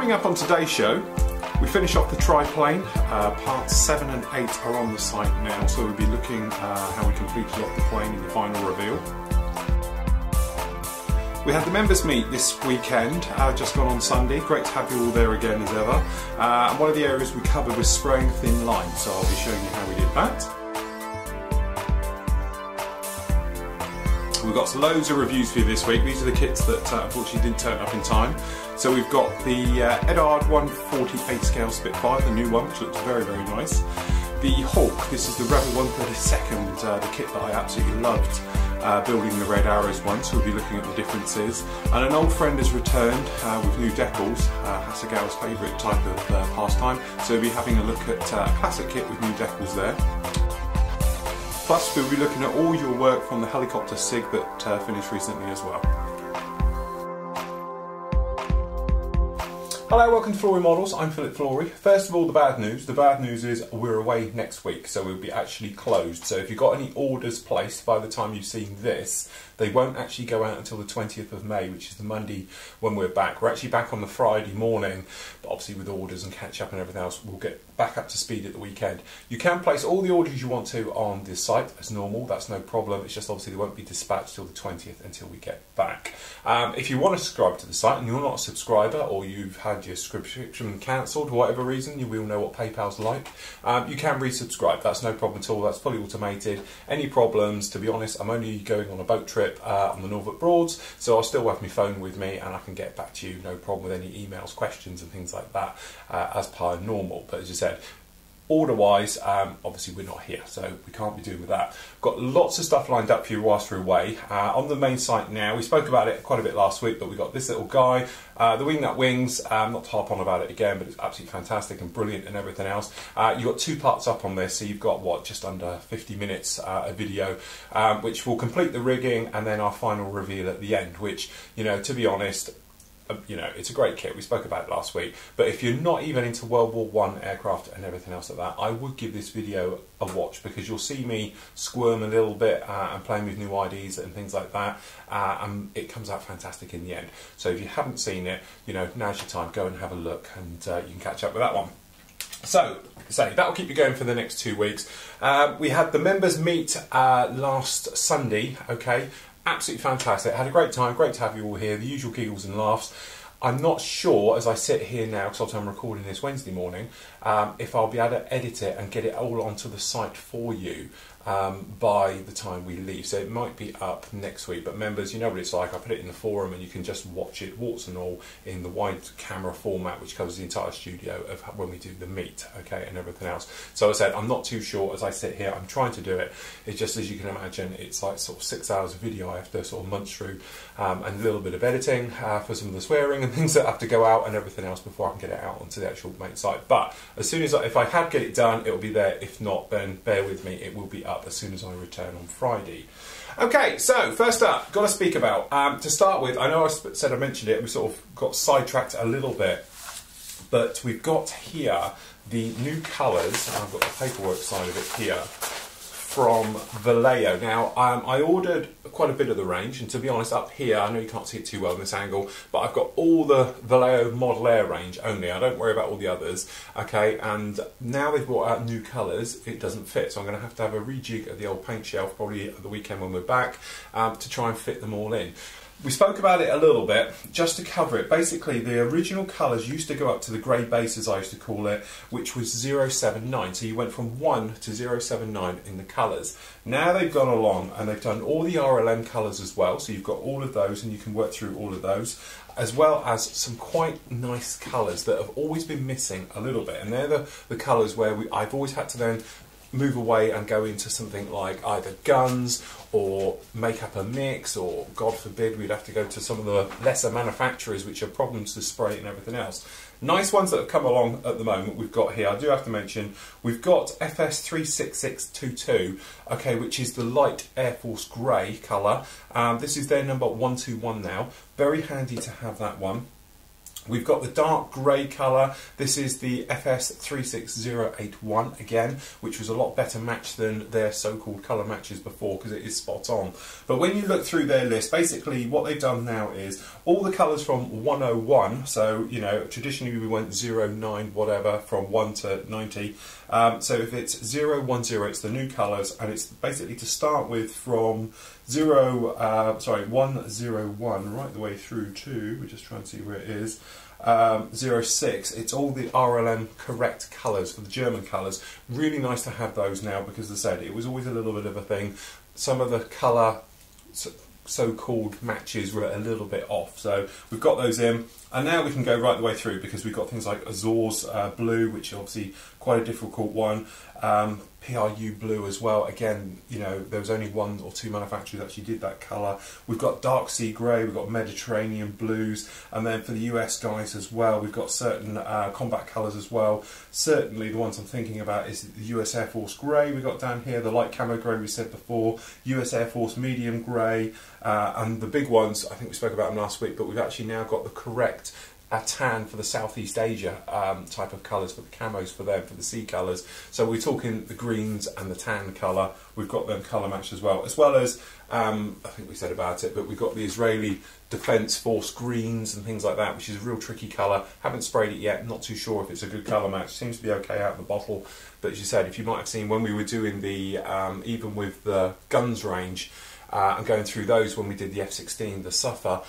Coming up on today's show, we finish off the triplane. Parts 7 and 8 are on the site now, so we'll be looking how we completed off the plane in the final reveal. We had the members meet this weekend, just gone on Sunday. Great to have you all there again as ever. And one of the areas we covered was spraying thin line, so I'll be showing you how we did that. We've got loads of reviews for you this week. These are the kits that unfortunately didn't turn up in time. So we've got the Eduard 148 scale Spitfire, the new one, which looks very, very nice. The Hawk, this is the Revell 132nd, the kit that I absolutely loved building the Red Arrows one, so we'll be looking at the differences. And an old friend has returned with new decals, Hasegawa's favourite type of pastime, so we'll be having a look at a classic kit with new decals there. Plus we'll be looking at all your work from the helicopter SIG that finished recently as well. Hello, welcome to Flory Models. I'm Flory. First of all, the bad news. The bad news is we're away next week, so we'll be actually closed. So if you've got any orders placed by the time you've seen this, they won't actually go out until the 20th of May, which is the Monday when we're back. We're actually back on the Friday morning, but obviously with orders and catch up and everything else, we'll get back up to speed at the weekend. You can place all the orders you want to on this site as normal, that's no problem. It's just obviously they won't be dispatched till the 20th until we get back. If you want to subscribe to the site and you're not a subscriber, or you've had your subscription cancelled for whatever reason, you will know what PayPal's like, you can resubscribe. That's no problem at all. That's fully automated. Any problems, to be honest, I'm only going on a boat trip on the Norfolk Broads, so I'll still have my phone with me and I can get back to you, no problem, with any emails, questions and things like that as per normal. But as you said, order-wise, obviously we're not here, so we can't be doing with that. Got lots of stuff lined up for you whilst we're away. On the main site now, we spoke about it quite a bit last week, but we've got this little guy, the Wingnut Wings, not to harp on about it again, but it's absolutely fantastic and brilliant and everything else. You've got 2 parts up on this, so you've got, what, just under 50 minutes of video, which will complete the rigging and then our final reveal at the end, which, you know, to be honest, you know, it's a great kit. We spoke about it last week, but if you're not even into World War I aircraft and everything else like that, I would give this video a watch, because you'll see me squirm a little bit and playing with new IDs and things like that, and it comes out fantastic in the end. So if you haven't seen it, you know, now's your time. Go and have a look, and you can catch up with that one. So that'll keep you going for the next 2 weeks. We had the members meet last Sunday, okay. Absolutely fantastic. Had a great time. Great to have you all here. The usual giggles and laughs. I'm not sure, as I sit here now, because I'm recording this Wednesday morning, if I'll be able to edit it and get it all onto the site for you by the time we leave. So it might be up next week. But members, you know what it's like. I put it in the forum and you can just watch it, warts and all, in the wide camera format, which covers the entire studio of when we do the meet, okay, and everything else. So as I said, I'm not too sure as I sit here. I'm trying to do it. It's just, as you can imagine, it's like sort of 6 hours of video I have to sort of munch through, and a little bit of editing for some of the swearing and things that have to go out and everything else before I can get it out onto the actual main site. But as soon as if I had get it done, it will be there. If not, then bear with me. It will be up as soon as I return on Friday. Okay, so first up, got to speak about, to start with, I know I said I mentioned it, we sort of got sidetracked a little bit, but we've got here the new colours, and I've got the paperwork side of it here, from Vallejo. Now, I ordered quite a bit of the range, and to be honest, up here, I know you can't see it too well in this angle, but I've got all the Vallejo Model Air range only. I don't worry about all the others, okay, and now they've brought out new colours, it doesn't fit, so I'm going to have a rejig of the old paint shelf, probably at the weekend when we're back, to try and fit them all in. We spoke about it a little bit, just to cover it. Basically, the original colours used to go up to the grey base, as I used to call it, which was 079. So you went from 1 to 079 in the colours. Now they've gone along and they've done all the RLM colours as well. So you've got all of those and you can work through all of those, as well as some quite nice colours that have always been missing a little bit. And they're the colours where I've always had to then move away and go into something like either guns or make up a mix, or God forbid we'd have to go to some of the lesser manufacturers which are problems to spray and everything else. Nice ones that have come along at the moment we've got here. I do have to mention we've got FS36622, okay, which is the light Air Force grey colour. This is their number 121 now. Very handy to have that one. We've got the dark grey colour. This is the FS36081 again, which was a lot better match than their so-called colour matches before, because it is spot on. But when you look through their list, basically what they've done now is all the colours from 101, so you know, traditionally we went 0, 9, whatever, from 1 to 90. So if it's 0, 1, 0, it's the new colours, and it's basically to start with from 101 right the way through to, we're just trying to see where it is, 06. It's all the RLM correct colours for the German colours. Really nice to have those now, because as I said, it was always a little bit of a thing. Some of the colour so-called matches were a little bit off, so we've got those in, and now we can go right the way through, because we've got things like Azores blue, which is obviously quite a difficult one, PRU blue as well. Again, you know, there was only 1 or 2 manufacturers that actually did that colour. We've got dark sea grey, we've got Mediterranean blues, and then for the US guys as well, we've got certain combat colours as well. Certainly the ones I'm thinking about is the US Air Force grey we've got down here, the light camo grey we said before, US Air Force medium grey, and the big ones, I think we spoke about them last week, but we've actually now got the correct tan for the Southeast Asia type of colours, for the camos for them, for the sea colours. So we're talking the greens and the tan colour. We've got them colour matched as well as I think we said about it, but we've got the Israeli Defence Force greens and things like that, which is a real tricky colour. Haven't sprayed it yet, not too sure if it's a good colour match. Seems to be okay out of the bottle, but as you said, if you might have seen when we were doing the even with the guns range and going through those when we did the F-16, the Suffer,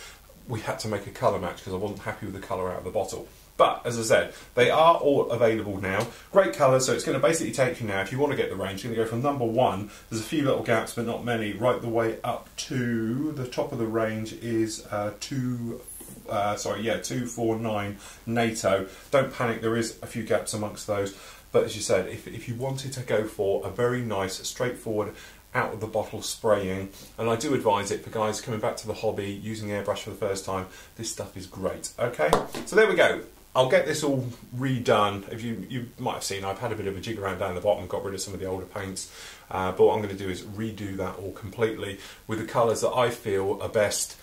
we had to make a colour match because I wasn't happy with the colour out of the bottle. But, as I said, they are all available now. Great colours, so it's going to basically take you now, if you want to get the range, you're going to go from number 1, there's a few little gaps but not many, right the way up to the top of the range is 249 NATO. Don't panic, there is a few gaps amongst those, but as you said, if you wanted to go for a very nice, straightforward, out of the bottle spraying, and I do advise it for guys coming back to the hobby, using airbrush for the first time, this stuff is great. Okay, so there we go. I'll get this all redone. If you might have seen, I've had a bit of a jig around down the bottom, got rid of some of the older paints, but what I'm going to do is redo that all completely with the colours that I feel are best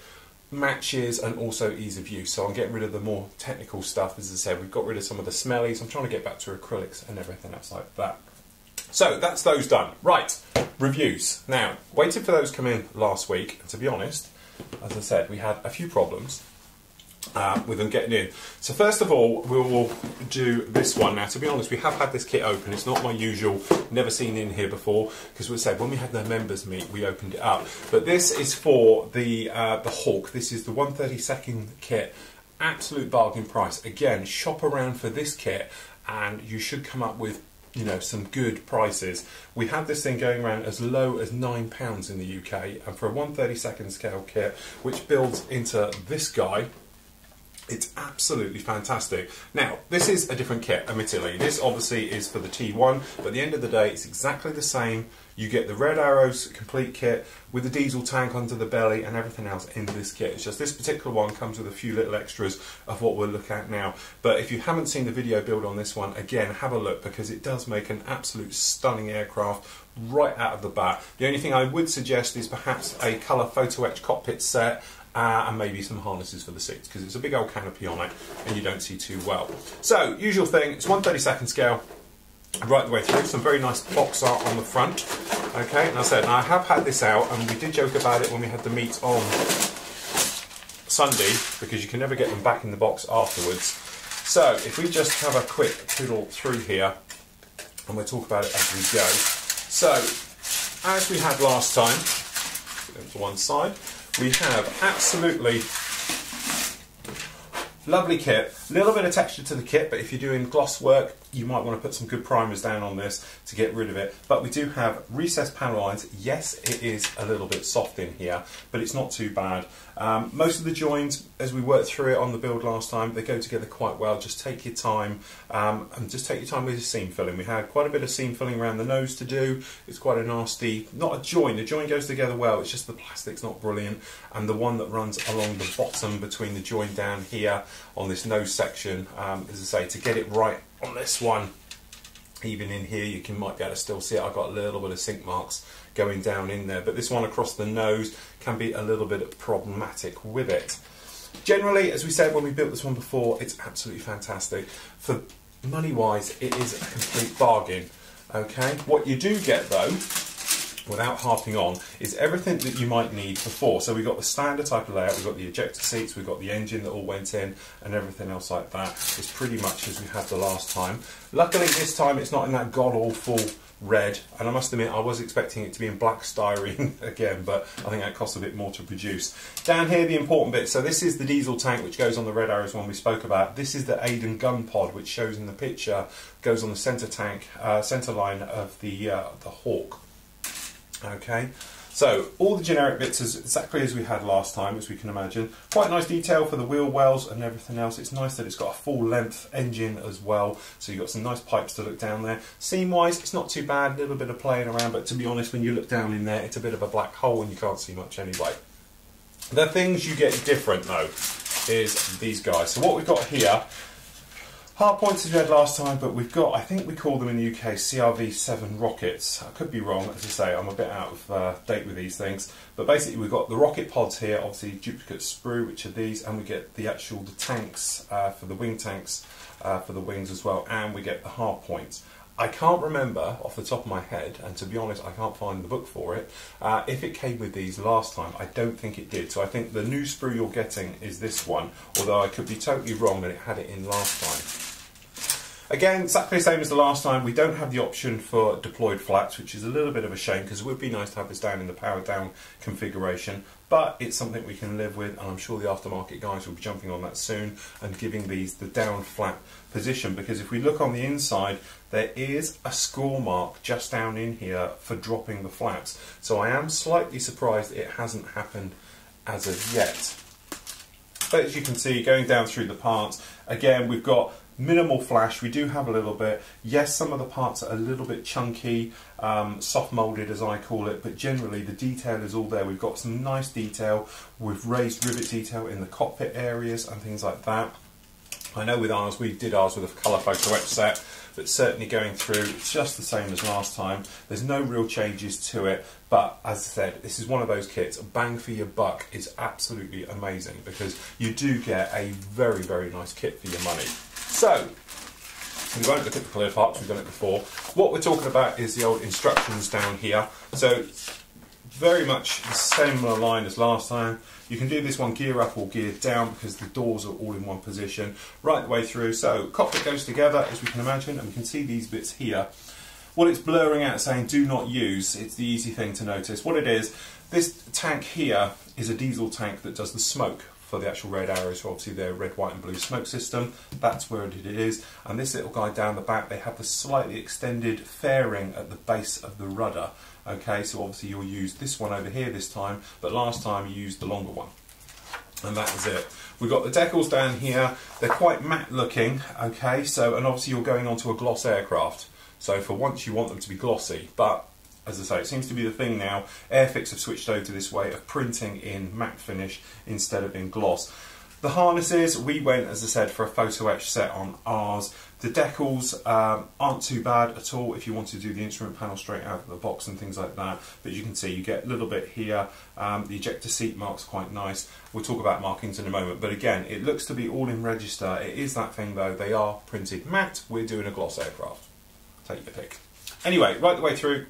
matches and also ease of use. So I'm getting rid of the more technical stuff. As I said, we've got rid of some of the smellies. I'm trying to get back to acrylics and everything else like that. So that's those done. Right, reviews. Now, waited for those to come in last week, and to be honest, as I said, we had a few problems with them getting in. So first of all, we will do this one. Now, to be honest, we have had this kit open. It's not my usual, never seen in here before, because we said when we had the members meet, we opened it up. But this is for the Hawk. This is the 132nd kit. Absolute bargain price. Again, shop around for this kit, and you should come up with, you know, some good prices. We had this thing going around as low as £9 in the UK, and for a 132nd scale kit, which builds into this guy, it's absolutely fantastic. Now, this is a different kit, admittedly. This obviously is for the T1, but at the end of the day, it's exactly the same. You get the Red Arrows complete kit with the diesel tank under the belly and everything else in this kit. It's just this particular one comes with a few little extras of what we'll look at now. But if you haven't seen the video build on this one, again, have a look, because it does make an absolute stunning aircraft right out of the bat. The only thing I would suggest is perhaps a colour photo etch cockpit set, and maybe some harnesses for the seats, because it's a big old canopy on it and you don't see too well. So, usual thing, it's 1/32 scale right the way through, some very nice box art on the front. Okay, and I said, now I have had this out, and we did joke about it when we had the meet on Sunday, because you can never get them back in the box afterwards. So, if we just have a quick twiddle through here, and we'll talk about it as we go. So, as we had last time, put them to one side, we have absolutely lovely kit. A little bit of texture to the kit, but if you're doing gloss work, you might want to put some good primers down on this to get rid of it. But we do have recessed panel lines. Yes, it is a little bit soft in here, but it's not too bad. Most of the joins, as we worked through it on the build last time, they go together quite well. Just take your time, and just take your time with your seam filling. We had quite a bit of seam filling around the nose to do. It's quite a nasty, not a join. The join goes together well. It's just the plastic's not brilliant, and the one that runs along the bottom between the join down here on this nose section, as I say, to get it right on this one, even in here you might be able to still see it. I've got a little bit of sink marks going down in there, but this one across the nose can be a little bit problematic with it. Generally, as we said when we built this one before, it's absolutely fantastic. For money-wise, it is a complete bargain. Okay, what you do get though, without harping on, is everything that you might need before. So we've got the standard type of layout, we've got the ejector seats, we've got the engine that all went in, and everything else like that is pretty much as we had the last time. Luckily this time it's not in that god-awful red, and I must admit I was expecting it to be in black styrene again, but I think that costs a bit more to produce. Down here, the important bit, so this is the diesel tank which goes on the red arrows one we spoke about. This is the Aiden gun pod which shows in the picture, goes on the centre tank, centre line of the Hawk. Okay, so all the generic bits is exactly as we had last time, as we can imagine. Quite nice detail for the wheel wells and everything else. It's nice that it's got a full length engine as well, so you've got some nice pipes to look down there. Seam wise, it's not too bad, a little bit of playing around, but to be honest, when you look down in there, it's a bit of a black hole and you can't see much anyway. The things you get different though is these guys. So what we've got here, hard points as we had last time, but we've got, I think we call them in the UK, CRV7 rockets. I could be wrong, as I say, I'm a bit out of date with these things. But basically we've got the rocket pods here, obviously duplicate sprue, which are these, and we get the tanks for the wing tanks, for the wings as well, and we get the hard points. I can't remember off the top of my head, and to be honest I can't find the book for it, if it came with these last time. I don't think it did, so I think the new sprue you're getting is this one, although I could be totally wrong that it had it in last time. Again, exactly the same as the last time, we don't have the option for deployed flaps, which is a little bit of a shame because it would be nice to have this down in the powered down configuration, but it's something we can live with, and I'm sure the aftermarket guys will be jumping on that soon and giving these the down flap position, because if we look on the inside, there is a score mark just down in here for dropping the flaps, so I am slightly surprised it hasn't happened as of yet. But as you can see, going down through the parts, again we've got minimal flash, we do have a little bit. Yes, some of the parts are a little bit chunky, soft moulded as I call it, but generally the detail is all there. We've got some nice detail with raised rivet detail in the cockpit areas and things like that. I know with ours, we did ours with a colour photo etch set, but certainly going through, it's just the same as last time. There's no real changes to it, but as I said, this is one of those kits, bang for your buck is absolutely amazing because you do get a very, very nice kit for your money. So, we won't look at the clear parts, we've done it before. What we're talking about is the old instructions down here. So, very much the similar line as last time. You can do this one gear up or gear down because the doors are all in one position right the way through. So, cockpit goes together as we can imagine, and we can see these bits here. What it's blurring out saying do not use, it's the easy thing to notice. What it is, this tank here is a diesel tank that does the smoke for the actual red arrows, so obviously their red, white and blue smoke system. That's where it is. And this little guy down the back, they have the slightly extended fairing at the base of the rudder. Okay, so obviously you'll use this one over here this time, but last time you used the longer one. And that is it. We've got the decals down here, they're quite matte looking, okay, so, and obviously you're going onto a gloss aircraft. So for once you want them to be glossy, but as I say, it seems to be the thing now. Airfix have switched over to this way of printing in matte finish instead of in gloss. The harnesses, we went, as I said, for a photo etch set on ours. The decals aren't too bad at all if you want to do the instrument panel straight out of the box and things like that. But you can see you get a little bit here. The ejector seat mark's quite nice. We'll talk about markings in a moment. But again, it looks to be all in register. It is that thing though. They are printed matte. We're doing a gloss aircraft. Take your pick. Anyway, right the way through.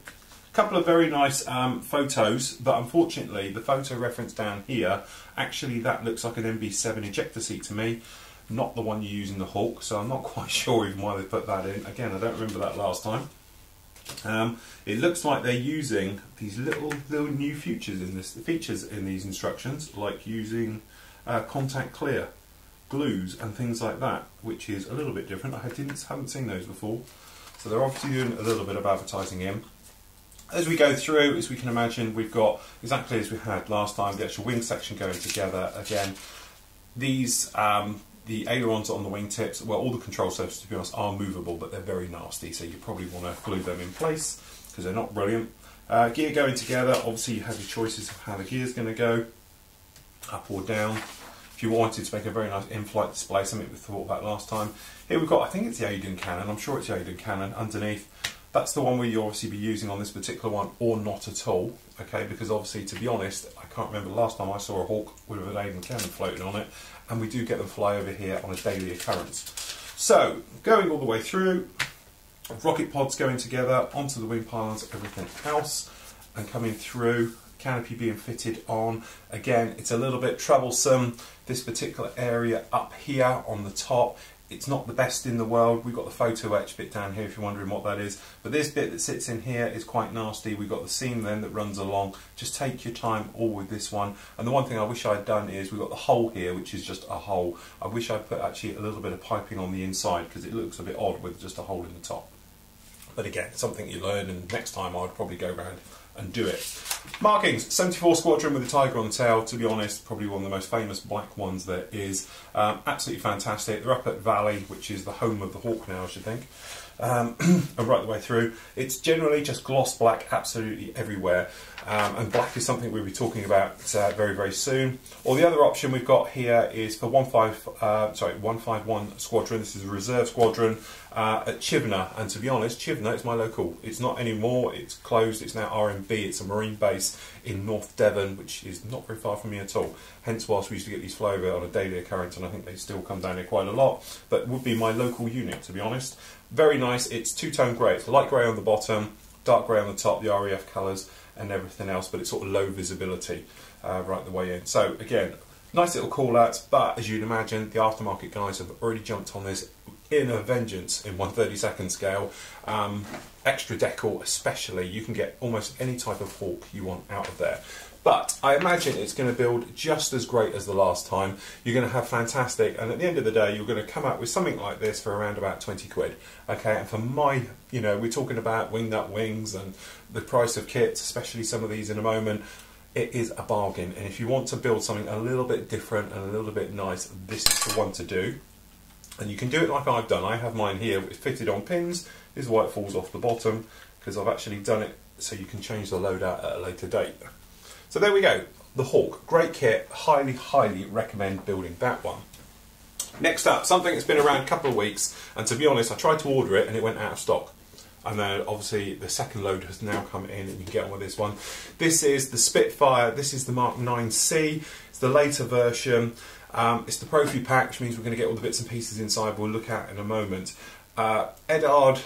Couple of very nice photos, but unfortunately the photo reference down here, actually that looks like an MB7 ejector seat to me, not the one you use in the Hawk, so I'm not quite sure even why they put that in. Again, I don't remember that last time. It looks like they're using these little new features in these instructions, like using contact clear glues and things like that, which is a little bit different. I haven't seen those before, so they're obviously doing a little bit of advertising in. As we go through, as we can imagine, we've got, exactly as we had last time, the actual wing section going together. Again, these, the ailerons on the wingtips, well, all the control surfaces, to be honest, are movable, but they're very nasty, so you probably want to glue them in place, because they're not brilliant. Gear going together, obviously you have your choices of how the gear's going to go, up or down. If you wanted to make a very nice in-flight display, something we thought about last time. Here we've got, I think it's the Aiden cannon, I'm sure it's the Aiden cannon underneath. That's the one where you obviously be using on this particular one, or not at all, okay, because obviously, to be honest, I can't remember the last time I saw a Hawk with a Laden cannon floating on it, and we do get them fly over here on a daily occurrence. So, going all the way through, rocket pods going together onto the wing pylons, everything else, and coming through, canopy being fitted on. Again, it's a little bit troublesome, this particular area up here on the top. It's not the best in the world. We've got the photo etch bit down here if you're wondering what that is. But this bit that sits in here is quite nasty. We've got the seam then that runs along. Just take your time all with this one. And the one thing I wish I'd done is we've got the hole here, which is just a hole. I wish I'd put actually a little bit of piping on the inside because it looks a bit odd with just a hole in the top. But again, something you learn, and next time I'd probably go around and do it. Markings, 74 Squadron with the tiger on the tail. To be honest, probably one of the most famous black ones there is. Absolutely fantastic. They're up at Valley, which is the home of the Hawk now, I should think. And right the way through. It's generally just gloss black absolutely everywhere. And black is something we'll be talking about very, very soon. Or the other option we've got here is for 151 Squadron. This is a reserve squadron at Chivenor. And to be honest, Chivenor is my local. It's not anymore. It's closed. It's now RMB. It's a marine base in North Devon, which is not very far from me at all. Hence, whilst we used to get these fly over on a daily occurrence, and I think they still come down here quite a lot, but would be my local unit, to be honest. Very nice. It's two-tone grey. It's light grey on the bottom, dark grey on the top, the RAF colours and everything else, but it's sort of low visibility right the way in. So again, nice little call-outs, but as you'd imagine, the aftermarket guys have already jumped on this in a vengeance in 1/32 scale. Extra decal especially, you can get almost any type of Hawk you want out of there. But I imagine it's going to build just as great as the last time. You're going to have fantastic, and at the end of the day, you're going to come out with something like this for around about 20 quid. Okay, and for my, you know, we're talking about winged up wings and the price of kits, especially some of these in a moment, it is a bargain. And if you want to build something a little bit different and a little bit nice, this is the one to do. And you can do it like I've done. I have mine here fitted on pins. This is why it falls off the bottom, because I've actually done it so you can change the loadout at a later date. So there we go, the Hawk, great kit, highly, highly recommend building that one. Next up, something that's been around a couple of weeks, and to be honest, I tried to order it and it went out of stock. And then obviously the second load has now come in and you can get on with this one. This is the Spitfire, this is the Mark 9C, it's the later version. It's the Profi pack, which means we're going to get all the bits and pieces inside we'll look at in a moment. Eduard,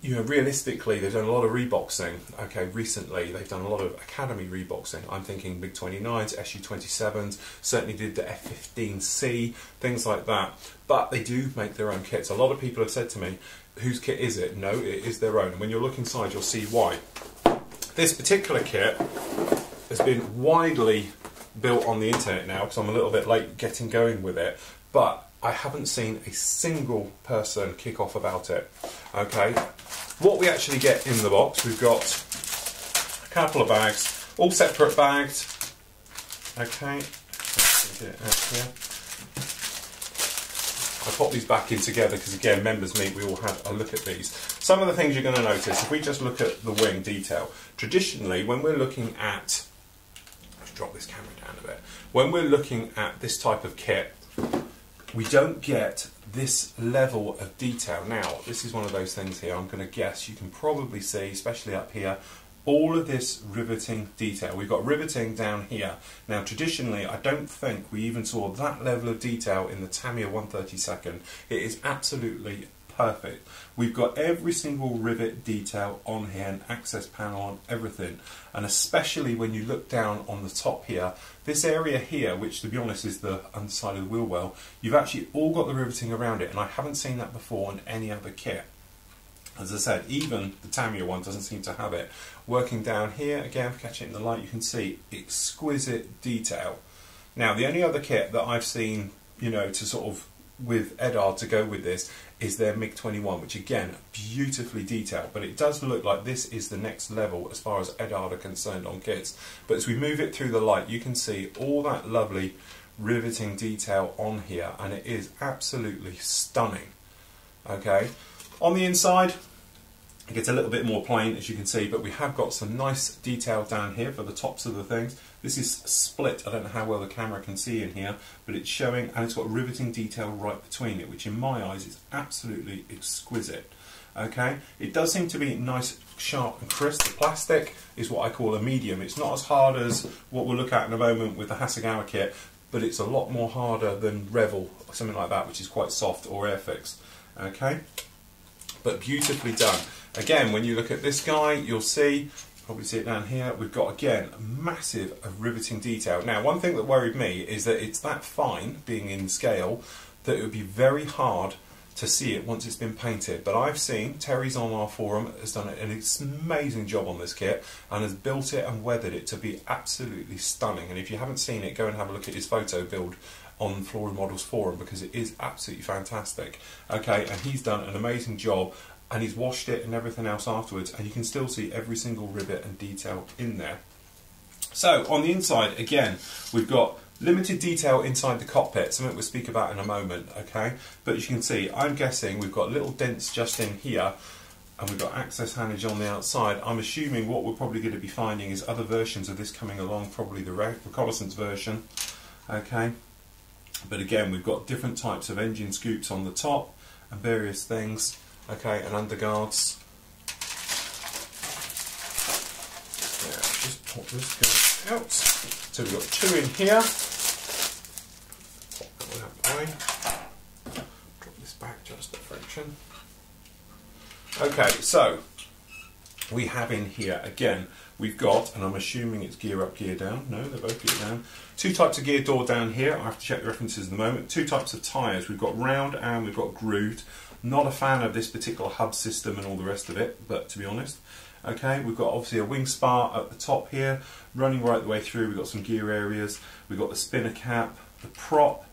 you know, realistically, they've done a lot of reboxing. Okay, recently they've done a lot of Academy reboxing. I'm thinking MiG 29s, SU-27s, certainly did the F-15C, things like that. But they do make their own kits. A lot of people have said to me, whose kit is it? No, it is their own. And when you look inside, you'll see why. This particular kit has been widely built on the internet now, because I'm a little bit late getting going with it. But I haven't seen a single person kick off about it. Okay, what we actually get in the box, we've got a couple of bags, all separate bags. Okay, let's get it out here. I pop these back in together because again, members meet, we all have a look at these. Some of the things you're going to notice, if we just look at the wing detail, traditionally when we're looking at, let's drop this camera down a bit, when we're looking at this type of kit, we don't get this level of detail. Now, this is one of those things here, I'm going to guess, you can probably see, especially up here, all of this riveting detail. We've got riveting down here. Now, traditionally, I don't think we even saw that level of detail in the Tamiya 132nd. It is absolutely perfect. We've got every single rivet detail on here, an access panel on everything, and especially when you look down on the top here, this area here, which to be honest is the underside of the wheel well, you've actually all got the riveting around it, and I haven't seen that before on any other kit. As I said, even the Tamiya one doesn't seem to have it. Working down here, again, catching it in the light, you can see exquisite detail. Now, the only other kit that I've seen, you know, to sort of with Eduard to go with this is their MiG 21, which again, beautifully detailed, but it does look like this is the next level as far as Eduard are concerned on kits. But as we move it through the light, you can see all that lovely riveting detail on here, and it is absolutely stunning. Okay, on the inside, it gets a little bit more plain, as you can see, but we have got some nice detail down here for the tops of the things. This is split, I don't know how well the camera can see in here, but it's showing, and it's got riveting detail right between it, which in my eyes is absolutely exquisite. Okay, it does seem to be nice, sharp and crisp. The plastic is what I call a medium. It's not as hard as what we'll look at in a moment with the Hasegawa kit, but it's a lot more harder than Revell or something like that, which is quite soft, or Airfix. Okay, but beautifully done. Again, when you look at this guy, you'll see, probably see it down here, we've got again a massive riveting detail. Now, one thing that worried me is that it's that fine, being in scale, that it would be very hard to see it once it's been painted. But I've seen Terry's on our forum has done an amazing job on this kit and has built it and weathered it to be absolutely stunning. And if you haven't seen it, go and have a look at his photo build on Flory Models forum, because it is absolutely fantastic. Okay, and he's done an amazing job, and he's washed it and everything else afterwards, and you can still see every single rivet and detail in there. So on the inside, again, we've got limited detail inside the cockpit, something we'll speak about in a moment, okay? But as you can see, I'm guessing we've got little dents just in here, and we've got access handage on the outside. I'm assuming what we're probably going to be finding is other versions of this coming along, probably the reconnaissance version, okay? But again, we've got different types of engine scoops on the top and various things, okay, and underguards. Yeah, just pop this guy out. So we've got two in here. Pop that one out the way. Drop this back just a fraction. Okay, so we have in here again, we've got, and I'm assuming it's gear up, gear down. No, they're both gear down. Two types of gear door down here. I have to check the references in a moment. Two types of tyres. We've got round and we've got grooved. Not a fan of this particular hub system and all the rest of it, but to be honest. Okay, we've got obviously a wing spar at the top here, running right the way through. We've got some gear areas. We've got the spinner cap, the prop.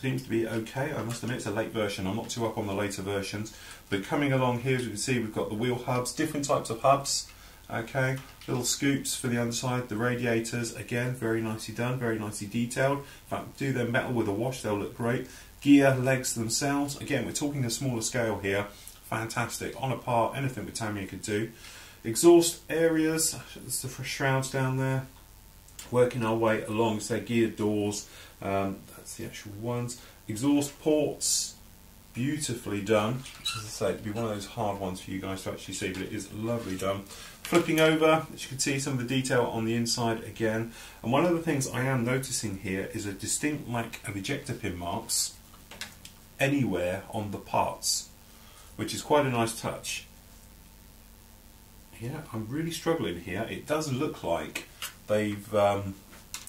Seems to be okay, I must admit. It's a late version. I'm not too up on the later versions. But coming along here, as you can see, we've got the wheel hubs, different types of hubs. Okay, little scoops for the underside, the radiators, again, very nicely done, very nicely detailed. In fact, do them metal with a wash, they'll look great. Gear legs themselves, again, we're talking a smaller scale here. Fantastic, on a par, anything with Tamiya could do. Exhaust areas, there's the shrouds down there. Working our way along, say geared doors, that's the actual ones. Exhaust ports, beautifully done. As I say, it'd be one of those hard ones for you guys to actually see, but it is lovely done. Flipping over, as you can see, some of the detail on the inside again. And one of the things I am noticing here is a distinct lack of ejector pin marks anywhere on the parts, which is quite a nice touch. Yeah, I'm really struggling here. It does look like they've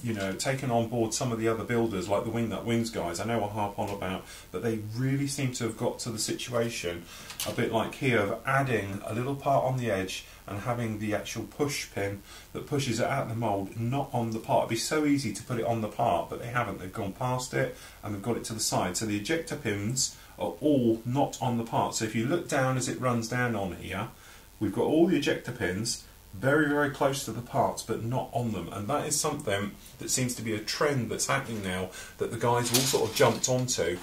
you know, taken on board some of the other builders, like the Wingnut Wings guys, I know I harp on about, but they really seem to have got to the situation, a bit like here, of adding a little part on the edge and having the actual push pin that pushes it out of the mould, not on the part. It'd be so easy to put it on the part, but they haven't. They've gone past it and they've got it to the side. So the ejector pins are all not on the part. So if you look down as it runs down on here, we've got all the ejector pins very, very close to the parts, but not on them. And that is something that seems to be a trend that's happening now, that the guys all sort of jumped onto,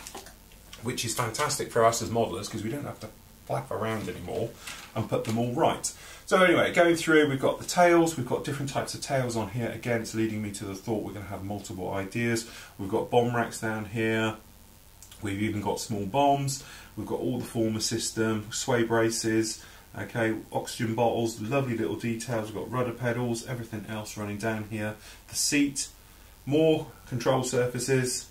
which is fantastic for us as modelers, because we don't have to flap around anymore and put them all right. So anyway, going through, we've got the tails, we've got different types of tails on here. Again, it's leading me to the thought we're going to have multiple ideas. We've got bomb racks down here. We've even got small bombs. We've got all the former system, sway braces, okay, oxygen bottles, lovely little details. We've got rudder pedals, everything else running down here. The seat, more control surfaces,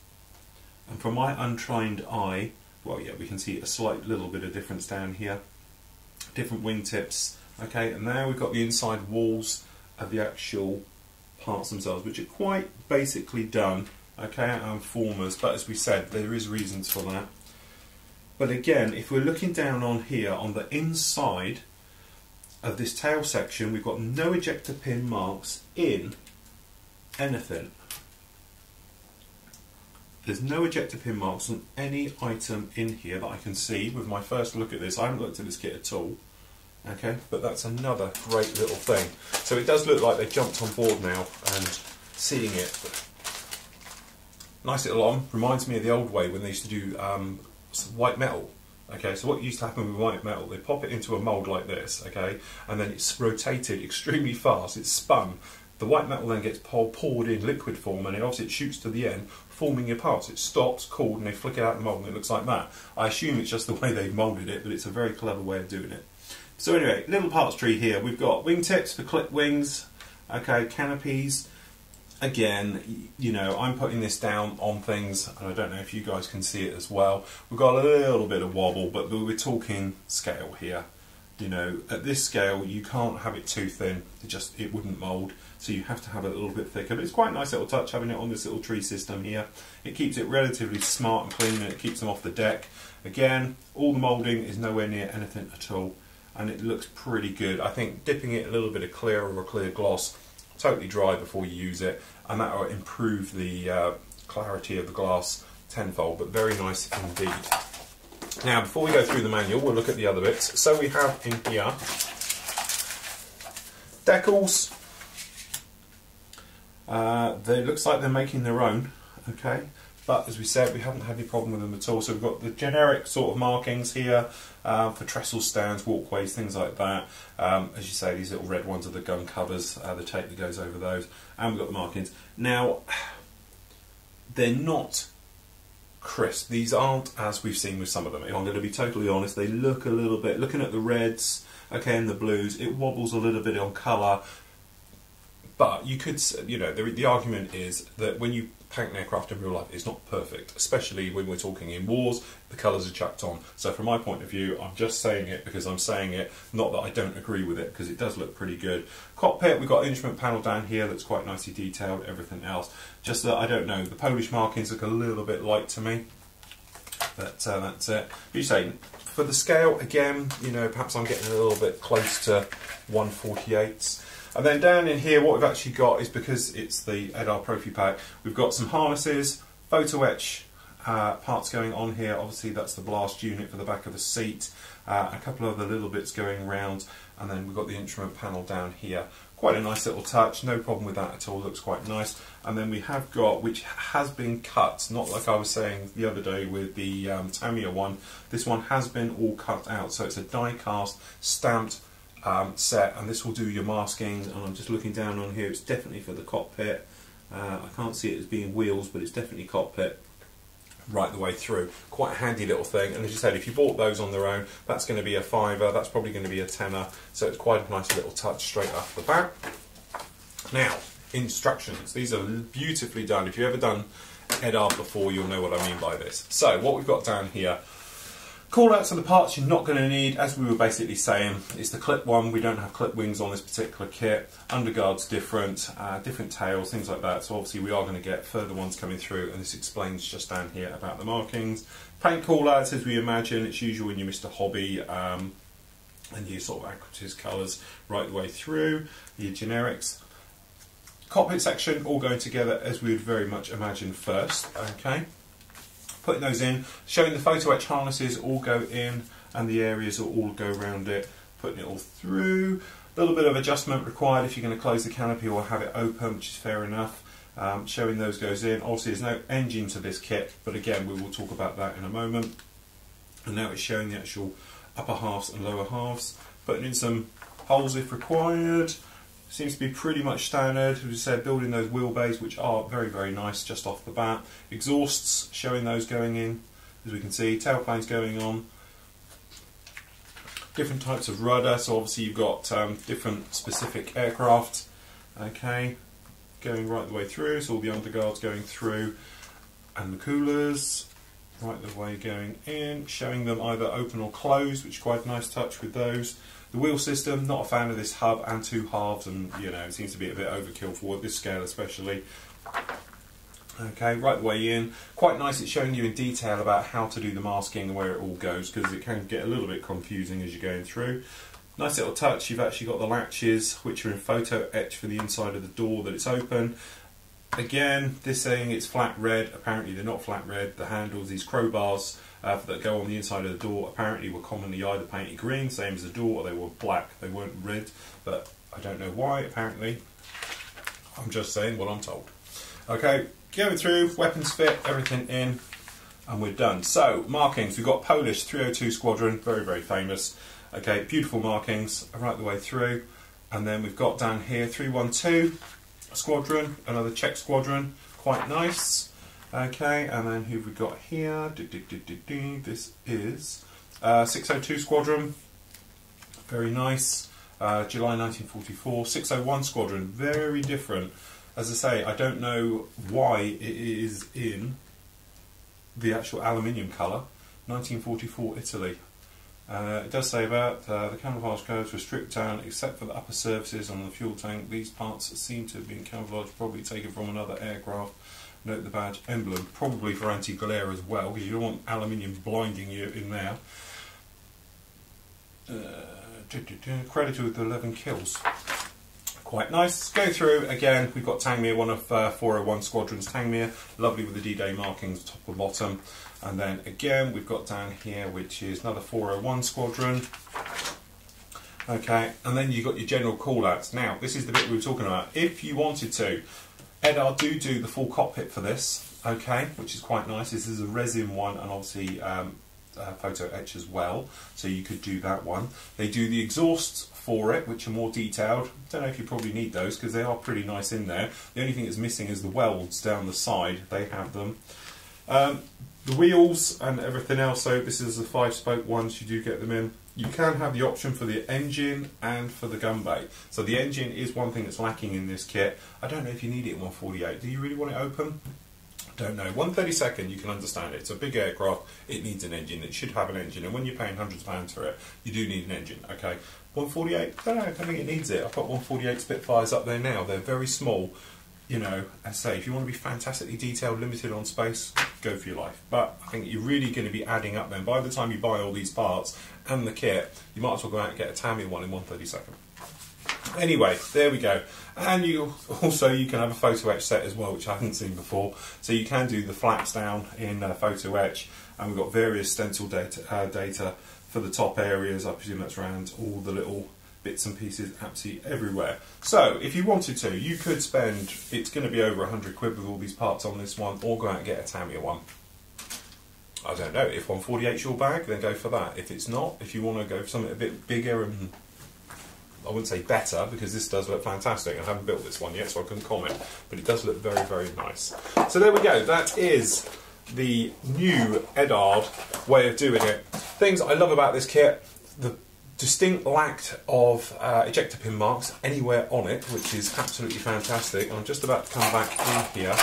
and from my untrained eye, well, yeah, we can see a slight little bit of difference down here. Different wingtips, okay, and now we've got the inside walls of the actual parts themselves, which are quite basically done, okay, and formers, but as we said, there is reasons for that. But again, if we're looking down on here, on the inside of this tail section, we've got no ejector pin marks in anything. There's no ejector pin marks on any item in here that I can see with my first look at this. I haven't looked at this kit at all, okay, but that's another great little thing. So it does look like they've jumped on board now and seeing it. Nice little on, reminds me of the old way when they used to do white metal. Okay, so what used to happen with white metal, they pop it into a mould like this, okay, and then it's rotated extremely fast, it's spun. The white metal then gets poured in liquid form, and obviously it shoots to the end, forming your parts. It stops, cooled, and they flick it out of the mould, and it looks like that. I assume it's just the way they've moulded it, but it's a very clever way of doing it. So anyway, little parts tree here. We've got wingtips for clip wings, okay, canopies. Again, you know, I'm putting this down on things, and I don't know if you guys can see it as well. We've got a little bit of wobble, but we're talking scale here. You know, at this scale, you can't have it too thin. It wouldn't mould, so you have to have it a little bit thicker. But it's quite a nice little touch having it on this little tree system here. It keeps it relatively smart and clean, and it keeps them off the deck. Again, all the moulding is nowhere near anything at all, and it looks pretty good. I think dipping it a little bit of clear or a clear gloss, totally dry before you use it, and that will improve the clarity of the glass tenfold, but very nice indeed. Now, before we go through the manual, we'll look at the other bits. So we have in here decals. It looks like they're making their own, okay, but as we said, we haven't had any problem with them at all. So we've got the generic sort of markings here for trestle stands, walkways, things like that. As you say, these little red ones are the gun covers, the tape that goes over those, and we've got the markings. Now, they're not crisp. These aren't as we've seen with some of them. If I'm going to be totally honest, they look a little bit, looking at the reds, okay, and the blues, it wobbles a little bit on colour. But you could, you know, the argument is that when you paint an aircraft in real life, it's not perfect, especially when we're talking in wars, the colours are chucked on. So from my point of view, I'm just saying it because I'm saying it, not that I don't agree with it, because it does look pretty good. Cockpit, we've got an instrument panel down here that's quite nicely detailed, everything else. Just that, I don't know, the Polish markings look a little bit light to me, but that's it. But you say, for the scale, again, you know, perhaps I'm getting a little bit close to 1/48. And then down in here, what we've actually got is, because it's the Eduard Profi pack, we've got some harnesses, photo etch parts going on here. Obviously, that's the blast unit for the back of the seat. A couple of other little bits going around, and then we've got the instrument panel down here. Quite a nice little touch, no problem with that at all, looks quite nice. And then we have got, which has been cut, not like I was saying the other day with the Tamiya one, this one has been all cut out, so it's a die cast, stamped set, and this will do your masking. And I'm just looking down on here, it's definitely for the cockpit. I can't see it as being wheels, but it's definitely cockpit right the way through. Quite a handy little thing, and as you said, if you bought those on their own, that's going to be a £5, that's probably going to be a £10, so it's quite a nice little touch straight off the bat. Now, instructions. These are beautifully done. If you've ever done Eduard before, you'll know what I mean by this. So, what we've got down here, call outs of the parts you're not going to need, as we were basically saying, it's the clip one. We don't have clip wings on this particular kit. Underguard's different, different tails, things like that. So obviously we are going to get further ones coming through, and this explains just down here about the markings. Paint call outs, as we imagine, it's usual when you Mr. Hobby, and you sort of aquatis colours right the way through, your generics. Cockpit section all going together as we would very much imagine first, okay. Putting those in, showing the photo etch harnesses all go in, and the areas will all go around it, putting it all through. A little bit of adjustment required if you're going to close the canopy or have it open, which is fair enough. Showing those goes in. Obviously there's no engine to this kit, but again we will talk about that in a moment. And now it's showing the actual upper halves and lower halves. Putting in some holes if required. Seems to be pretty much standard. As we said, building those wheelbays, which are very, very nice just off the bat. Exhausts, showing those going in, as we can see. Tailplanes going on. Different types of rudder, so obviously you've got different specific aircraft. Okay, going right the way through, so all the underguards going through. And the coolers, right the way going in, showing them either open or closed, which is quite a nice touch with those. The wheel system, not a fan of this hub and two halves, and you know, it seems to be a bit overkill for this scale especially. Okay, right the way in. Quite nice, it's showing you in detail about how to do the masking and where it all goes, because it can get a little bit confusing as you're going through. Nice little touch, you've actually got the latches, which are in photo etch for the inside of the door that it's open. Again, this saying it's flat red, apparently they're not flat red. The handles, these crowbars that go on the inside of the door, apparently were commonly either painted green, same as the door, or they were black, they weren't red, but I don't know why, apparently. I'm just saying what I'm told. Okay, going through, weapons fit, everything in, and we're done. So, markings, we've got Polish 302 Squadron, very, very famous. Okay, beautiful markings right the way through. And then we've got down here 312 Squadron, another Czech squadron, quite nice. Okay, and then who've we got here? This is 602 Squadron, very nice. July 1944. 601 Squadron, very different. As I say, I don't know why it is in the actual aluminium colour. 1944 Italy. It does say about the camouflage codes were stripped down except for the upper surfaces on the fuel tank. These parts seem to have been camouflaged, probably taken from another aircraft. Note the badge emblem, probably for anti-glare as well, because you don't want aluminium blinding you in there. Credited with 11 kills. Quite nice. Go through again. We've got Tangmere, one of 401 Squadron's Tangmere, lovely with the D-Day markings top and bottom. And then again we've got down here, which is another 401 Squadron. Okay, and then you've got your general call-outs. Now, this is the bit we were talking about. If you wanted to, Eduard do the full cockpit for this, okay, which is quite nice. This is a resin one, and obviously photo etch as well, so you could do that one. They do the exhausts for it, which are more detailed. Don't know if you probably need those because they are pretty nice in there. The only thing that's missing is the welds down the side. They have them. The wheels and everything else, so this is the 5-spoke ones, you do get them in. You can have the option for the engine and for the gun bay. So the engine is one thing that's lacking in this kit. I don't know if you need it in 148. Do you really want it open? Don't know. 132nd, you can understand it. It's a big aircraft. It needs an engine. It should have an engine. And when you're paying hundreds of pounds for it, you do need an engine. Okay. 148, I don't think it needs it. I've got 148 Spitfires up there now. They're very small. You know, as I say, if you want to be fantastically detailed, limited on space, go for your life. But I think you're really going to be adding up then. By the time you buy all these parts and the kit, you might as well go out and get a Tamiya one in 132nd. Anyway, there we go. And you can have a photo etch set as well, which I haven't seen before. So you can do the flaps down in photo etch, and we've got various stencil data for the top areas. I presume that's around all the little bits and pieces absolutely everywhere. So if you wanted to, you could spend, it's going to be over 100 quid with all these parts on this one, or go out and get a Tamiya one. I don't know, if 148's your bag, then go for that. If it's not, if you want to go for something a bit bigger and, I wouldn't say better, because this does look fantastic. I haven't built this one yet, so I couldn't comment, but it does look very, very nice. So there we go, that is the new Eduard way of doing it. Things I love about this kit, the distinct lack of ejector pin marks anywhere on it, which is absolutely fantastic. I'm just about to come back in here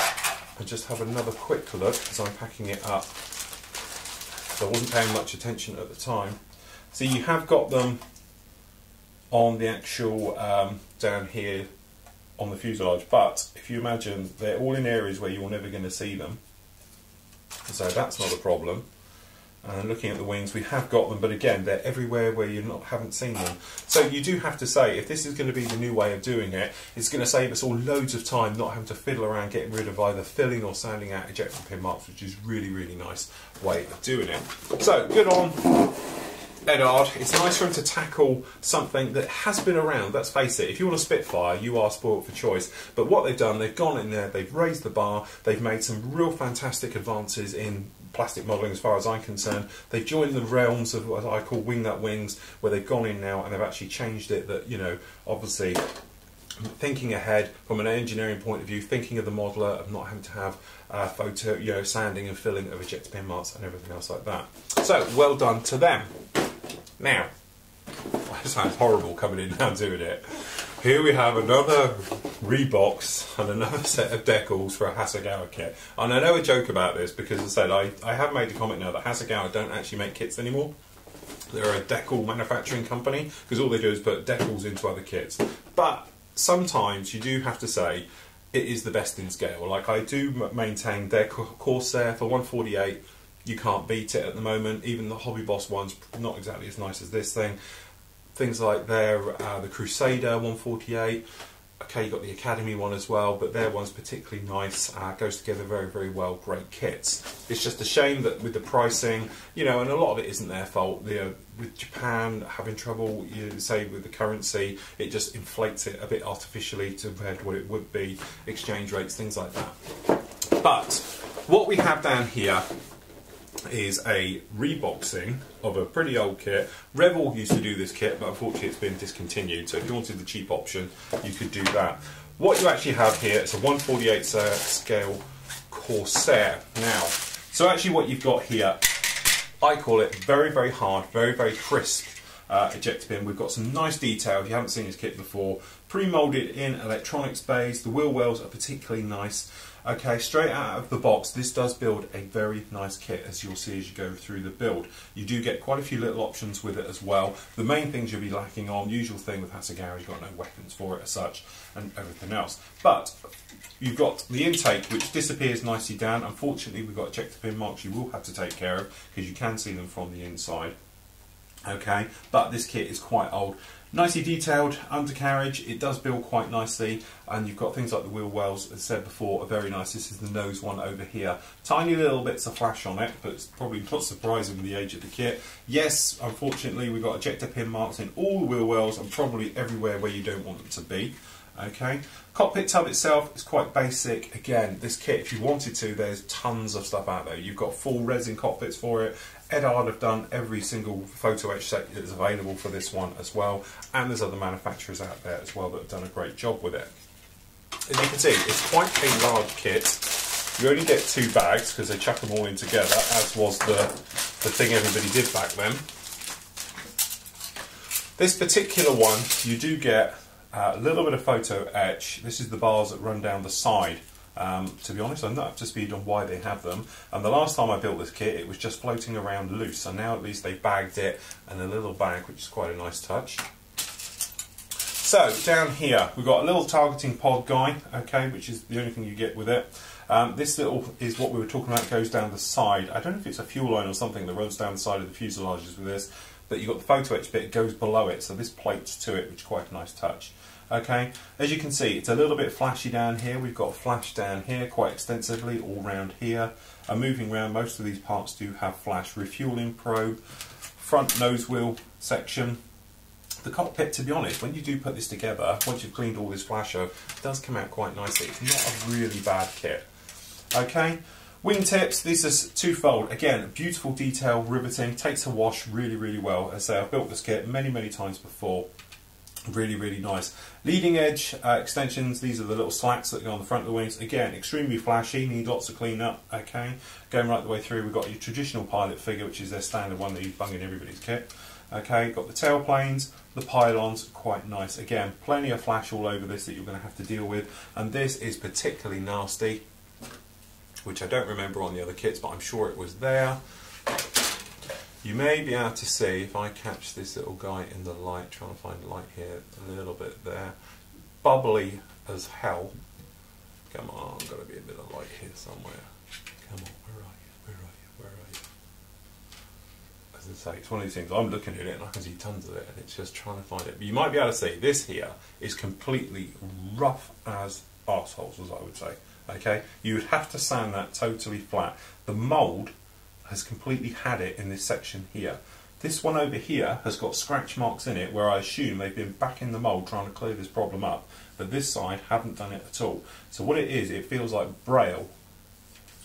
and just have another quick look as I'm packing it up. So I wasn't paying much attention at the time. So you have got them on the actual down here on the fuselage, but if you imagine they're all in areas where you're never going to see them, so that's not a problem. And looking at the wings, we have got them, but again, they're everywhere where you haven't seen them. So you do have to say, if this is going to be the new way of doing it, it's going to save us all loads of time not having to fiddle around getting rid of either filling or sanding out ejector pin marks, which is really, really nice way of doing it. So, good on Eduard. It's nice for him to tackle something that has been around, let's face it. If you want a Spitfire, you are spoilt for choice. But what they've done, they've gone in there, they've raised the bar, they've made some real fantastic advances in plastic modelling as far as I'm concerned. They've joined the realms of what I call wing nut wings, where they've gone in now and they've actually changed it, that, you know, obviously thinking ahead from an engineering point of view, thinking of the modeler, of not having to have photo, you know, sanding and filling of ejector pin marks and everything else like that. So, well done to them. Now, it sounds horrible coming in now doing it. Here we have another rebox and another set of decals for a Hasegawa kit. And I know a joke about this because, as I said, I have made a comment now that Hasegawa don't actually make kits anymore. They're a decal manufacturing company because all they do is put decals into other kits. But sometimes you do have to say it is the best in scale. Like, I do maintain their Corsair for 148. You can't beat it at the moment. Even the Hobby Boss one's not exactly as nice as this thing. Things like the Crusader 148. Okay, you've got the Academy one as well, but their one's particularly nice. Goes together very, very well. Great kits. It's just a shame that with the pricing, you know, and a lot of it isn't their fault. With Japan having trouble, you say, with the currency, it just inflates it a bit artificially compared to what it would be. Exchange rates, things like that. But what we have down here is a reboxing of a pretty old kit. Revell used to do this kit, but unfortunately it's been discontinued, so if you wanted the cheap option, you could do that. What you actually have here is a 1/48 scale Corsair. Now, so actually what you've got here, I call it very, very hard, very, very crisp ejector pin. We've got some nice detail. If you haven't seen this kit before, pre-moulded in electronics bays. The wheel wells are particularly nice. Okay, straight out of the box, this does build a very nice kit, as you'll see as you go through the build. You do get quite a few little options with it as well. The main things you'll be lacking on, usual thing with Hasegawa, you've got no weapons for it as such, and everything else. But you've got the intake, which disappears nicely down. Unfortunately, we've got ejector pin marks you will have to take care of, because you can see them from the inside. Okay, but this kit is quite old. Nicely detailed undercarriage, it does build quite nicely, and you've got things like the wheel wells, as I said before, are very nice. This is the nose one over here. Tiny little bits of flash on it, but it's probably not surprising with the age of the kit. Yes, unfortunately, we've got ejector pin marks in all the wheel wells and probably everywhere where you don't want them to be. Okay, cockpit tub itself is quite basic. Again, this kit, if you wanted to, there's tons of stuff out there. You've got full resin cockpits for it. Eduard have done every single photo etch set that's available for this one as well, and there's other manufacturers out there as well that have done a great job with it. As you can see, it's quite a large kit. You only get 2 bags because they chuck them all in together, as was the thing everybody did back then. This particular one, you do get a little bit of photo etch. This is the bars that run down the side. To be honest, I'm not up to speed on why they have them, and the last time I built this kit it was just floating around loose, so now at least they bagged it in a little bag, which is quite a nice touch. So down here we've got a little targeting pod guy, okay, which is the only thing you get with it. This little is what we were talking about, goes down the side. I don't know if it's a fuel line or something that runs down the side of the fuselages with this, but you've got the photo etch bit, it goes below it, so this plates to it, which is quite a nice touch. Okay, as you can see, it's a little bit flashy down here. We've got flash down here quite extensively, all round here. And moving around, most of these parts do have flash. Refueling probe, front nose wheel section. The cockpit, to be honest, when you do put this together, once you've cleaned all this flash off, it does come out quite nicely. It's not a really bad kit. Okay, wingtips, this is twofold. Again, beautiful detail, riveting, takes a wash really, really well. As I say, I've built this kit many, many times before. Really, really nice. Leading edge extensions, these are the little slats that go on the front of the wings. Again, extremely flashy, need lots of clean up. Okay, going right the way through, we've got your traditional pilot figure, which is their standard one that you bung in everybody's kit. Okay, got the tail planes, the pylons, quite nice. Again, plenty of flash all over this that you're going to have to deal with, and this is particularly nasty, which I don't remember on the other kits, but I'm sure it was there. You may be able to see, if I catch this little guy in the light, trying to find light here, a little bit there, bubbly as hell. Come on, got to be a bit of light here somewhere. Come on, where are you, where are you, where are you? As I say, it's one of these things, I'm looking at it and I can see tons of it, and it's just trying to find it. But you might be able to see, this here is completely rough as arseholes, as I would say. Okay, you would have to sand that totally flat. The mould has completely had it in this section here. This one over here has got scratch marks in it where I assume they've been back in the mould trying to clear this problem up, but this side haven't done it at all. So what it is, it feels like braille.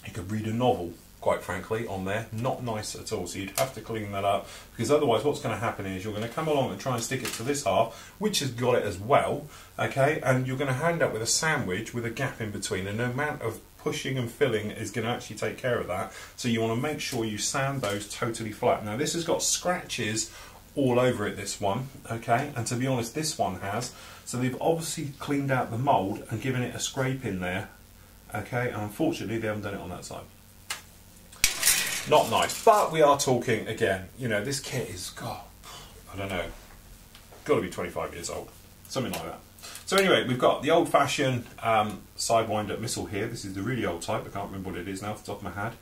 You could read a novel, quite frankly, on there. Not nice at all, so you'd have to clean that up, because otherwise what's going to happen is you're going to come along and try and stick it to this half, which has got it as well, okay, and you're going to end up with a sandwich with a gap in between, and no amount of pushing and filling is going to actually take care of that. So you want to make sure you sand those totally flat. Now this has got scratches all over it, this one, okay, and to be honest this one has, so they've obviously cleaned out the mould and given it a scrape in there, okay, and unfortunately they haven't done it on that side. Not nice, but we are talking, again, you know, this kit is, God, I don't know, got to be 25 years old, something like that. So anyway, we've got the old-fashioned sidewinder missile here. This is the really old type. I can't remember what it is now off the top of my head,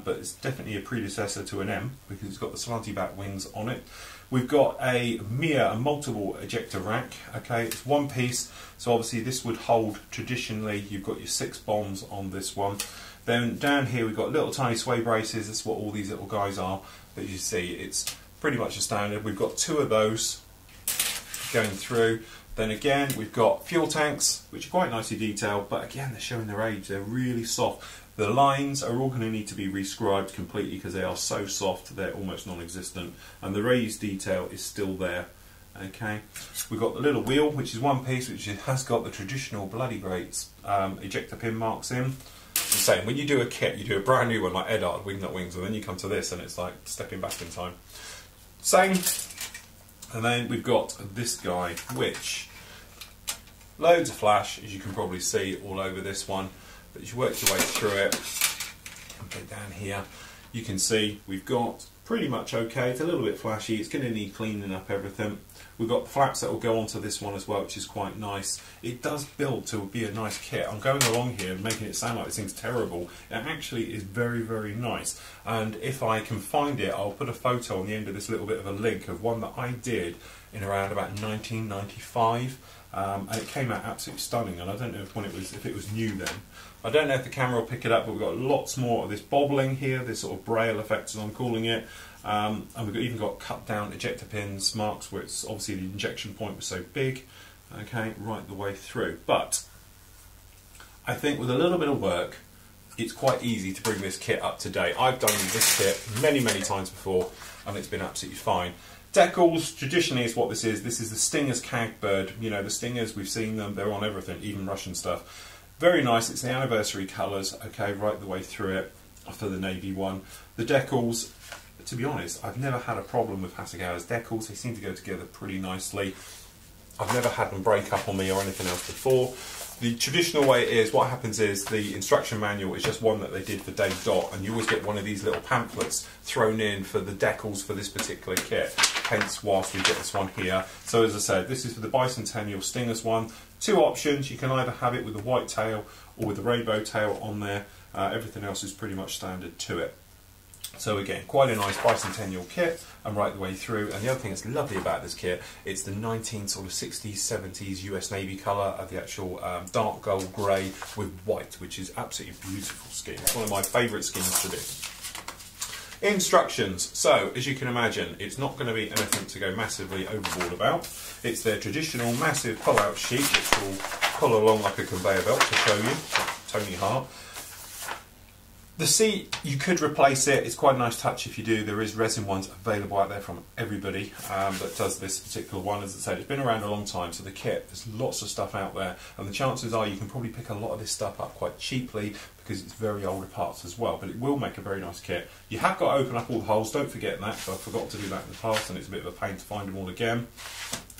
but it's definitely a predecessor to an M because it's got the slanty back wings on it. We've got a multiple ejector rack. Okay, it's one piece, so obviously this would hold traditionally. You've got your 6 bombs on this one. Then down here we've got little tiny sway braces. That's what all these little guys are. As you see, it's pretty much a standard. We've got 2 of those going through. Then again, we've got fuel tanks, which are quite nicely detailed, but again, they're showing their age. They're really soft. The lines are all going to need to be rescribed completely because they are so soft, they're almost non-existent. And the raised detail is still there. Okay, we've got the little wheel, which is one piece, which has got the traditional bloody great ejector pin marks in. saying, when you do a kit, you do a brand new one like Eduard, Wing Nut Wings, and then you come to this and it's like stepping back in time. Same. And then we've got this guy, which loads of flash, as you can probably see all over this one. But as you work your way through it, and get down here, you can see we've got pretty much okay. It's a little bit flashy. It's going to need cleaning up everything. We've got the flaps that will go onto this one as well, which is quite nice. It does build to be a nice kit. I'm going along here and making it sound like this thing's terrible. It actually is very, very nice. And if I can find it, I'll put a photo on the end of this little bit of a link of one that I did in around about 1995. And it came out absolutely stunning. And I don't know if it was new then. I don't know if the camera will pick it up, but we've got lots more of this bobbling here, this sort of braille effect as I'm calling it. And we've even got cut down ejector pins, marks where it's obviously the injection point was so big, okay, right the way through. But I think with a little bit of work, it's quite easy to bring this kit up to date. I've done this kit many, many times before, and it's been absolutely fine. Decals, traditionally is what this is. This is the Stinger's Cag Bird. You know, the Stingers, we've seen them, they're on everything, even Russian stuff. Very nice, it's the anniversary colours, okay, right the way through it, for the navy one. The decals, to be honest, I've never had a problem with Hasegawa's decals. They seem to go together pretty nicely. I've never had them break up on me or anything else before. The traditional way it is, what happens is the instruction manual is just one that they did for Dave Dot, and you always get one of these little pamphlets thrown in for the decals for this particular kit. Hence, whilst we get this one here. So as I said, this is for the Bicentennial Stingers one. Two options, you can either have it with the white tail or with the rainbow tail on there. Everything else is pretty much standard to it. So again, quite a nice bicentennial kit, and right the way through. And the other thing that's lovely about this kit, it's the 1960s, 70s US Navy colour of the actual dark gold grey with white, which is absolutely beautiful scheme. It's one of my favourite schemes to do. Instructions. So, as you can imagine, it's not going to be anything to go massively overboard about. It's their traditional massive pull-out sheet, which will pull along like a conveyor belt to show you. Tony Hart. The seat, you could replace it. It's quite a nice touch if you do. There is resin ones available out there from everybody that does this particular one. As I said, it's been around a long time, so the kit, there's lots of stuff out there, and the chances are you can probably pick a lot of this stuff up quite cheaply because it's very older parts as well, but it will make a very nice kit. You have got to open up all the holes, don't forget that, because I forgot to do that in the past and it's a bit of a pain to find them all again.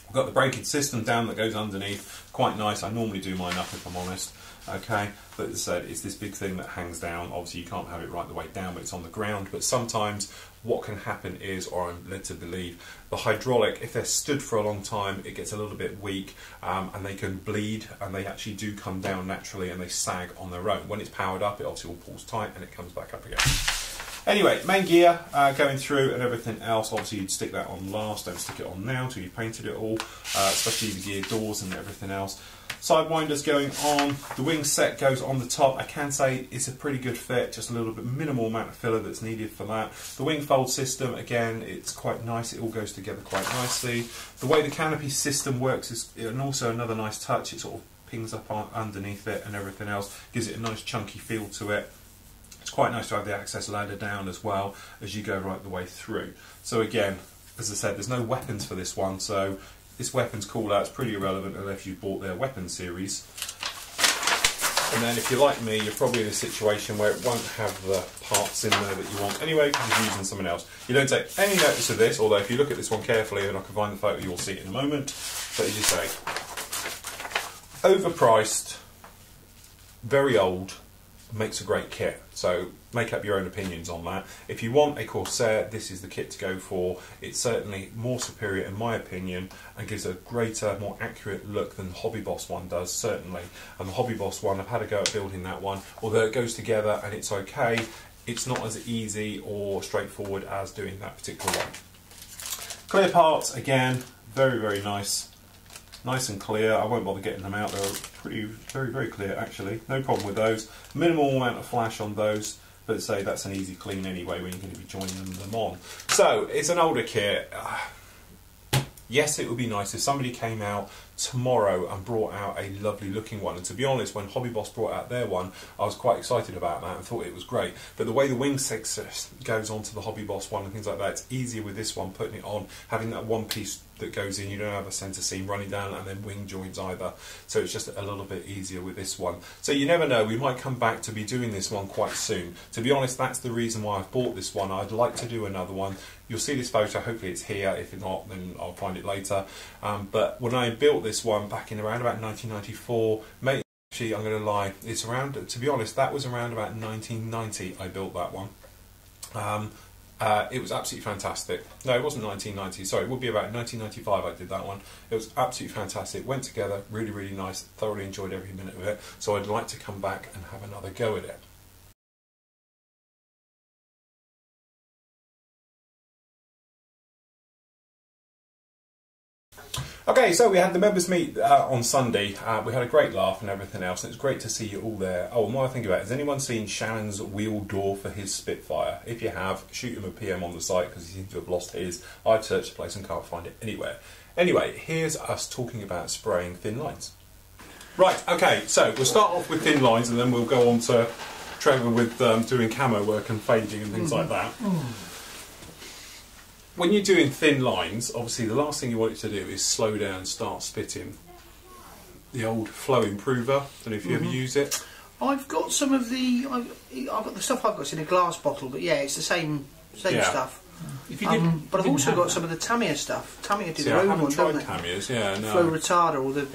I've got the braking system down that goes underneath, quite nice. I normally do mine up if I'm honest. Okay, but as I said, it's this big thing that hangs down. Obviously you can't have it right the way down, but it's on the ground. But sometimes what can happen is, or I'm led to believe, the hydraulic, if they're stood for a long time, it gets a little bit weak and they can bleed, and they actually do come down naturally and they sag on their own. When it's powered up, it obviously all pulls tight and it comes back up again. Anyway, main gear going through and everything else. Obviously you'd stick that on last, don't stick it on now until you've painted it all, especially the gear doors and everything else. Sidewinders going on, the wing set goes on the top. I can say it's a pretty good fit, just a little bit minimal amount of filler that's needed for that. The wing fold system, again, it's quite nice, it all goes together quite nicely. The way the canopy system works is, and also another nice touch, it sort of pings up on underneath it and everything else, gives it a nice chunky feel to it. It's quite nice to have the access ladder down as well as you go right the way through. So again, as I said, there's no weapons for this one, so this weapons call out's pretty irrelevant unless you bought their weapon series. And then if you're like me, you're probably in a situation where it won't have the parts in there that you want anyway because you're using something else. You don't take any notice of this, although if you look at this one carefully, and I can find the photo, you'll see it in a moment. But as you say, overpriced, very old, makes a great kit, so make up your own opinions on that. If you want a Corsair, this is the kit to go for. It's certainly more superior in my opinion and gives a greater, more accurate look than the Hobby Boss one does, certainly. And the Hobby Boss one, I've had a go at building that one. Although it goes together and it's okay, it's not as easy or straightforward as doing that particular one. Clear parts, again, very, very nice. Nice and clear. I won't bother getting them out. They're pretty, very clear actually. No problem with those. Minimal amount of flash on those, but say that's an easy clean anyway when you're going to be joining them on. So it's an older kit. Yes, it would be nice if somebody came out tomorrow and brought out a lovely looking one. And to be honest, when Hobby Boss brought out their one, I was quite excited about that and thought it was great. But the way the wing set goes onto the Hobby Boss one and things like that, it's easier with this one, putting it on, having that one piece that goes in. You don't have a centre seam running down and then wing joints either, so it's just a little bit easier with this one. So you never know, we might come back to be doing this one quite soon. To be honest, that's the reason why I've bought this one. I'd like to do another one. You'll see this photo, hopefully it's here. If not, then I'll find it later. But when I built this one back in around about 1994, actually, I'm going to lie, it's around, to be honest, that was around about 1990 I built that one. It was absolutely fantastic. No, it wasn't 1990, sorry, it would be about 1995 I did that one. It was absolutely fantastic, went together, really, really nice, thoroughly enjoyed every minute of it, so I'd like to come back and have another go at it. Okay, so we had the members meet on Sunday. We had a great laugh and everything else, and it's great to see you all there. Oh, and what I think about it, has anyone seen Shannon's wheel door for his Spitfire? If you have, shoot him a PM on the site, because he seems to have lost his. I've searched the place and can't find it anywhere. Anyway, here's us talking about spraying thin lines. Right, okay, so we'll start off with thin lines, and then we'll go on to Trevor with doing camo work and fading and things like that. When you're doing thin lines, obviously the last thing you want it to do is slow down and start spitting. The old flow improver, I don't know if you ever use it. I've got some of the, I've got the stuff I've got in a glass bottle, but yeah, it's the same stuff. If you didn't, but I've also got some of the Tamiya stuff. Tamiya do their own one, don't they? Tamiya's, yeah, no. Flow retarder, or the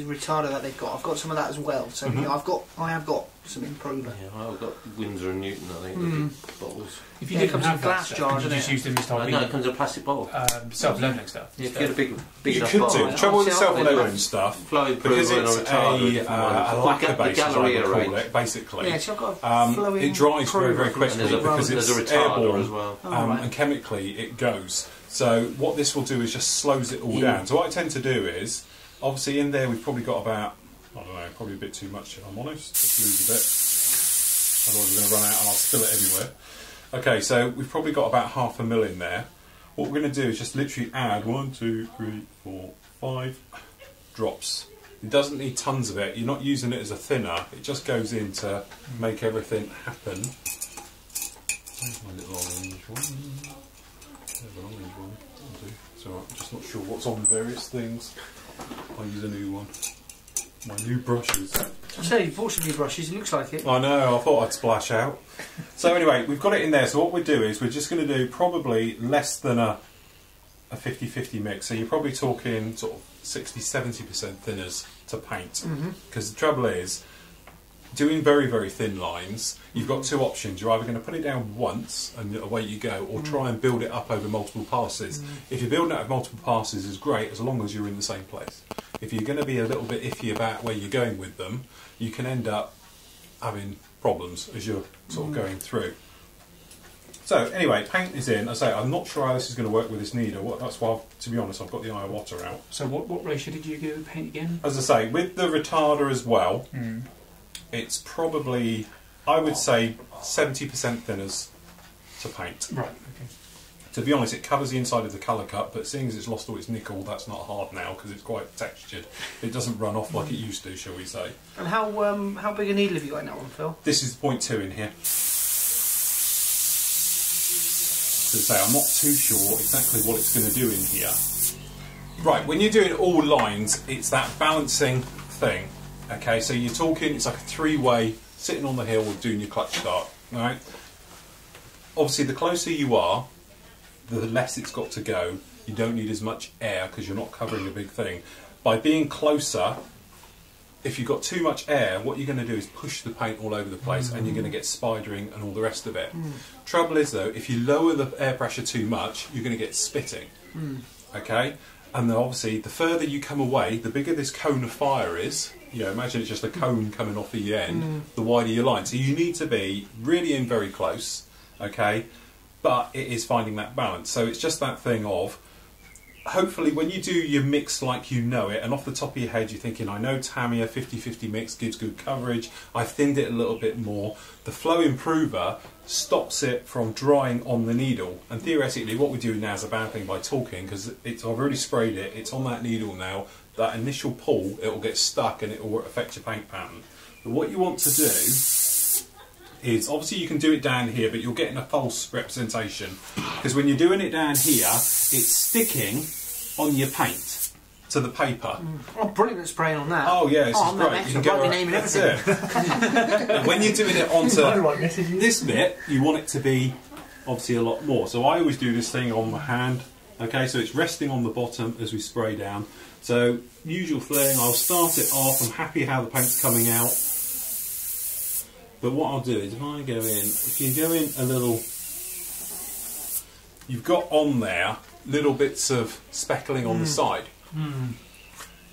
retarder that they've got. I've got some of that as well. So you know, I have got some improver. Yeah, I've got Windsor and Newton, I think, the big bottles. If you didn't have glass jar, you just use them as no, it comes in a plastic bottle. Self-leveling stuff. Yeah, if you get a big you enough could bottle. do. The trouble with the self-leveling stuff, because it's a lacquer base, as I would call it, basically. Yeah, so I've got a flowing it dries very, very quickly because it's airborne as well. And chemically it goes. So what this will do is just slows it all down. So what I tend to do is, obviously in there we've probably got about, I don't know, probably a bit too much if I'm honest, just lose a bit. Otherwise we're going to run out and I'll spill it everywhere. Okay, so we've probably got about 1/2 ml in there. What we're going to do is just literally add 1, 2, 3, 4, 5 drops. It doesn't need tons of it. You're not using it as a thinner. It just goes in to make everything happen. There's my little orange one. There's an orange one. So I'm just not sure what's on various things. I'll use a new one. My new brushes. I say, you bought some new brushes, it looks like it. I know, I thought I'd splash out. So anyway, we've got it in there, so what we do is we're just going to do probably less than a 50-50 mix, so you're probably talking sort of 60-70% thinners to paint. Because the trouble is, doing very, very thin lines, you've got two options. You're either going to put it down once and away you go, or try and build it up over multiple passes. If you're building it over multiple passes, is great as long as you're in the same place. If you're going to be a little bit iffy about where you're going with them, you can end up having problems as you're sort of going through. So anyway, paint is in. I say I'm not sure how this is going to work with this needle. That's why, to be honest, I've got the Iowata out. So what ratio did you give the paint again? As I say, with the retarder as well, it's probably, I would say, 70% thinners to paint. Right, okay. To be honest, it covers the inside of the colour cut, but seeing as it's lost all its nickel, that's not hard now because it's quite textured. It doesn't run off like it used to, shall we say. And how big a needle have you got in that one, Phil? This is 0.2 in here. As I say, I'm not too sure exactly what it's going to do in here. Right, when you're doing all lines, it's that balancing thing. Okay, so you're talking, it's like a three-way, sitting on the hill or doing your clutch start. Right? Obviously, the closer you are, the less it's got to go. You don't need as much air because you're not covering a big thing. By being closer, if you've got too much air, what you're going to do is push the paint all over the place and you're going to get spidering and all the rest of it. Trouble is though, if you lower the air pressure too much, you're going to get spitting. Okay? And then obviously, the further you come away, the bigger this cone of fire is. You know, imagine it's just a cone coming off the end, the wider your line. So you need to be really in very close, okay? But it is finding that balance. So it's just that thing of, hopefully when you do your mix like you know it, and off the top of your head you're thinking, I know Tamiya 50-50 mix gives good coverage, I've thinned it a little bit more. The flow improver stops it from drying on the needle. And theoretically what we're doing now is a bad thing by talking, because I've already sprayed it, it's on that needle now. That initial pull, it will get stuck and it will affect your paint pattern. But what you want to do is, obviously you can do it down here, but you're getting a false representation. Because when you're doing it down here, it's sticking on your paint to the paper. Oh, brilliant at spraying on that. Oh yeah, this is I'm great. You can write go my name and that's everything. it. When you're doing it onto this bit, you want it to be obviously a lot more. So I always do this thing on my hand. Okay, so it's resting on the bottom as we spray down. So usual fling, I'll start it off. I'm happy how the paint's coming out. But what I'll do is if I go in, if you go in a little, you've got on there little bits of speckling on the side.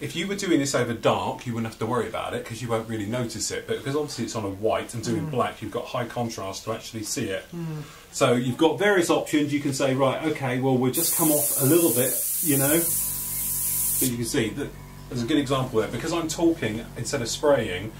If you were doing this over dark, you wouldn't have to worry about it because you won't really notice it. But because obviously it's on a white and doing black, you've got high contrast to actually see it. So you've got various options. You can say, right, okay, well, we'll just come off a little bit, you know. But you can see that there's a good example there. Because I'm talking instead of spraying,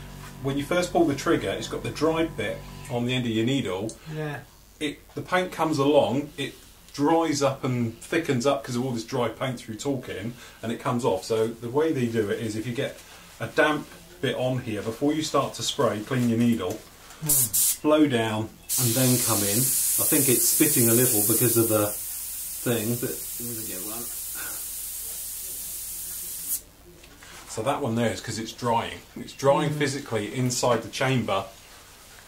when you first pull the trigger, it's got the dried bit on the end of your needle. Yeah. The paint comes along, it dries up and thickens up because of all this dry paint through talking, and it comes off. So the way they do it is if you get a damp bit on here before you start to spray, clean your needle, blow down and then come in. I think it's spitting a little because of the thing, but let me get one. So that one there is because it's drying. It's drying physically inside the chamber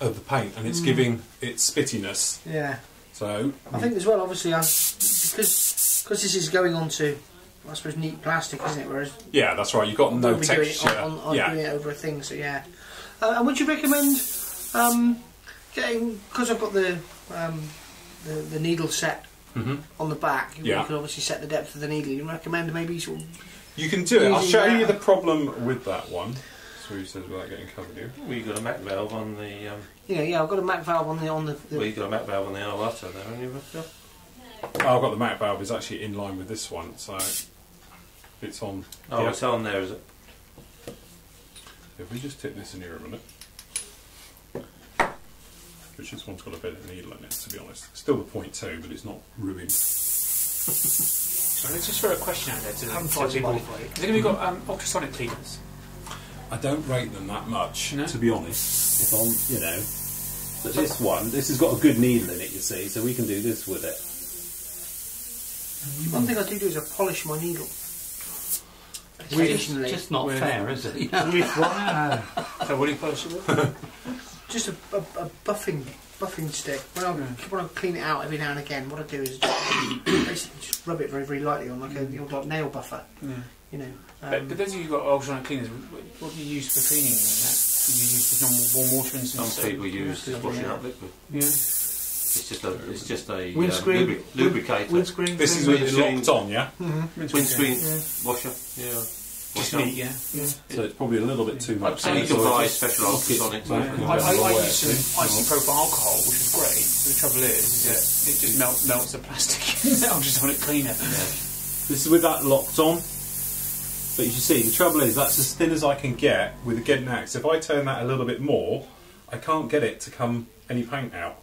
of the paint, and it's giving it spittiness. Yeah. So I think as well, obviously, because this is going on to, I suppose, neat plastic, isn't it? Whereas yeah, that's right. You've got no we'll be doing texture. it on Yeah. doing it over a thing. So yeah. And would you recommend getting, because I've got the needle set on the back? Yeah. You can obviously set the depth of the needle. You recommend maybe sort of. You can do it. I'll show using you that. the problem with that one. So he says without getting covered here. Well, you've got a Mac valve on the. Yeah. I've got a Mac valve on the. Well, you've got a Mac valve on the Arlata there, haven't you, Revell? Oh, I've got the Mac valve. It's actually in line with this one, so it's on. Oh, yeah. it's on there, is it? If we just tip this in here a minute, which this one's got a bit of needle in it, to be honest. Still the 0.2, but it's not ruined. So let's just throw a question out there to Haven't to tried to people. modify it. Have you got ultrasonic cleaners? I don't rate them that much, No? to be honest. If I'm, you know, but this one, this has got a good needle in it, you see, so we can do this with it. One thing I do is I polish my needle. It's Occasionally. just not With- fair, is it? So what do you polish it with? Just a buffing stick. When I clean it out every now and again, what I do is just basically just rub it very, very lightly on like the old nail buffer. Yeah. You know. But those of you who've got ultrasonic cleaners, what do you use for cleaning and that? Do you use just normal warm water, for instance? Some people use Yeah. washing up liquid. Yeah. It's just a Windscreen. lubricator. Windscreen. This is cleaner. with it locked on, yeah? Windscreen Yeah. washer. Yeah. Just Wash up. neat, yeah. So it's probably a little bit too much. And you can So buy just special lock it ultrasonic. back and I go away, used some see? isopropyl alcohol, which was great. But the trouble is that it just melts the plastic in the ultrasonic cleaner. This is with that locked on. But you see, the trouble is that's as thin as I can get with the Gedden Axe. If I turn that a little bit more, I can't get it to come any paint out.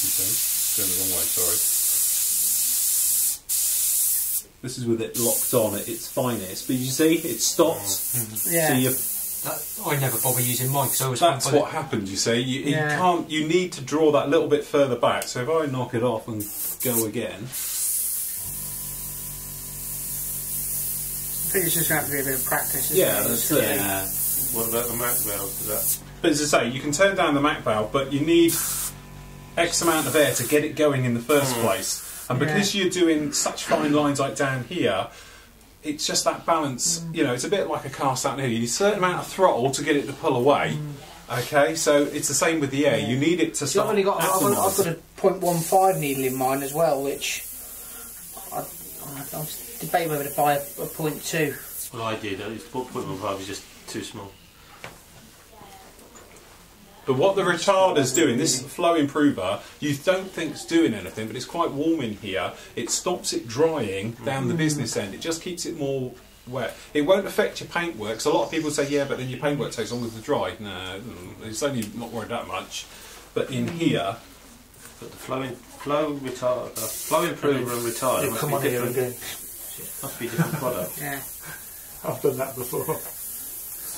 You see? Going the wrong way, sorry. This is with it locked on at its finest, but you see, it stopped. Yeah. So you I never bother using mine because I always that's find what happened, you see. You Yeah. can't. You need to draw that little bit further back. So if I knock it off and go again, I think it's just going to have to be a bit of practice. Isn't yeah, it? that's It's it. Yeah. What about the Mac valve? Is that? But as I say, you can turn down the Mac valve, but you need X amount of air to get it going in the first place. And because you're doing such fine lines like down here, it's just that balance. You know, it's a bit like a cast out here. You need a certain amount of throttle to get it to pull away. Okay, so it's the same with the air. You need it to So start. I've got a 0.15 needle in mine as well, which I was debating whether to buy a 0.2. What I did, the 0.15 is just too small. But what the retarder's doing, this flow improver, you don't think it's doing anything, but it's quite warm in here. It stops it drying down the business end. It just keeps it more wet. It won't affect your paintwork. So a lot of people say, yeah, but then your paintwork takes longer to dry. No, it's only not worried that much. But in here, But the flow improver and retarder must be different. Must be different product. Yeah. I've done that before.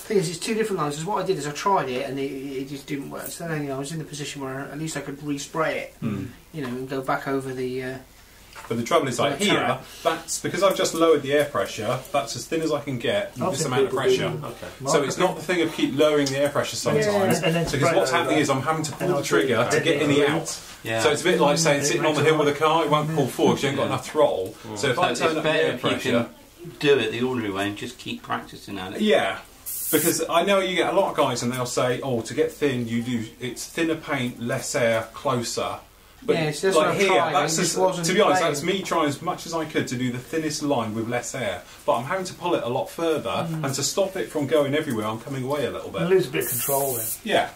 thing is, it's two different lines. Because what I did is I tried it and it just didn't work. So then I was in the position where at least I could respray it, and go back over the. But the trouble is, like here, that's because I've just lowered the air pressure. That's as thin as I can get with this amount of pressure. So it's not the thing of keep lowering the air pressure sometimes. Because what's happening is I'm having to pull the trigger to get any out. Yeah. So it's a bit like saying sitting on the hill with a car, it won't pull forward because you ain't got enough throttle. So if I turn up the air pressure, do it the ordinary way and just keep practicing at it. Yeah, because I know you get a lot of guys and they'll say, "Oh, to get thin, it's thinner paint, less air, closer." But yeah, so like here, that's just, to be honest, playing. that's me trying as much as I could to do the thinnest line with less air. But I'm having to pull it a lot further, and to stop it from going everywhere, I'm coming away a little bit. You lose a bit of control then. Yeah.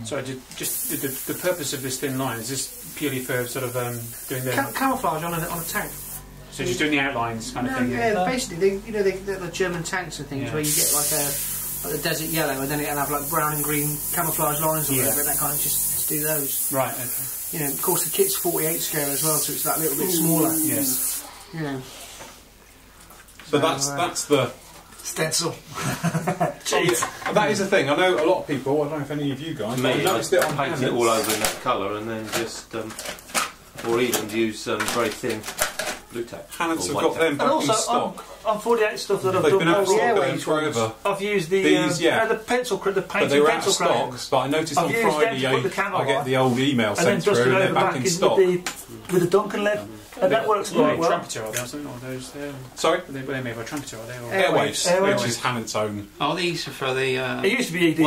So just the purpose of this thin line is this purely for sort of doing the camouflage on a tank. So just doing the outlines kind of thing. Yeah, basically, the German tanks and things where you get like a desert yellow, and then it'll have like brown and green camouflage lines or whatever. That kind of just do those. Right. Okay. Of course, the kit's 48 scale as well, so it's that little bit smaller. Yes. So that's the stencil. That is the thing. I know a lot of people. I don't know if any of you guys noticed it on paint it all over in that colour, and then just, or even use very thin blue tack. Hannons have got them back in stock. On 48 stuff that I've They've done, been out of stock going forever. I've used the pencil, the but painted they were out of pencil stock. crayons. But I noticed on Friday I get the old email sent through, and they're back in stock. With the Duncan lead, and that works quite well. Trumpeter, are they, or something? Or those? Sorry? Were they made by Trumpeter, are they? Or Airwaves, which is Hannon's own. Oh, these are for the. It used to be ED.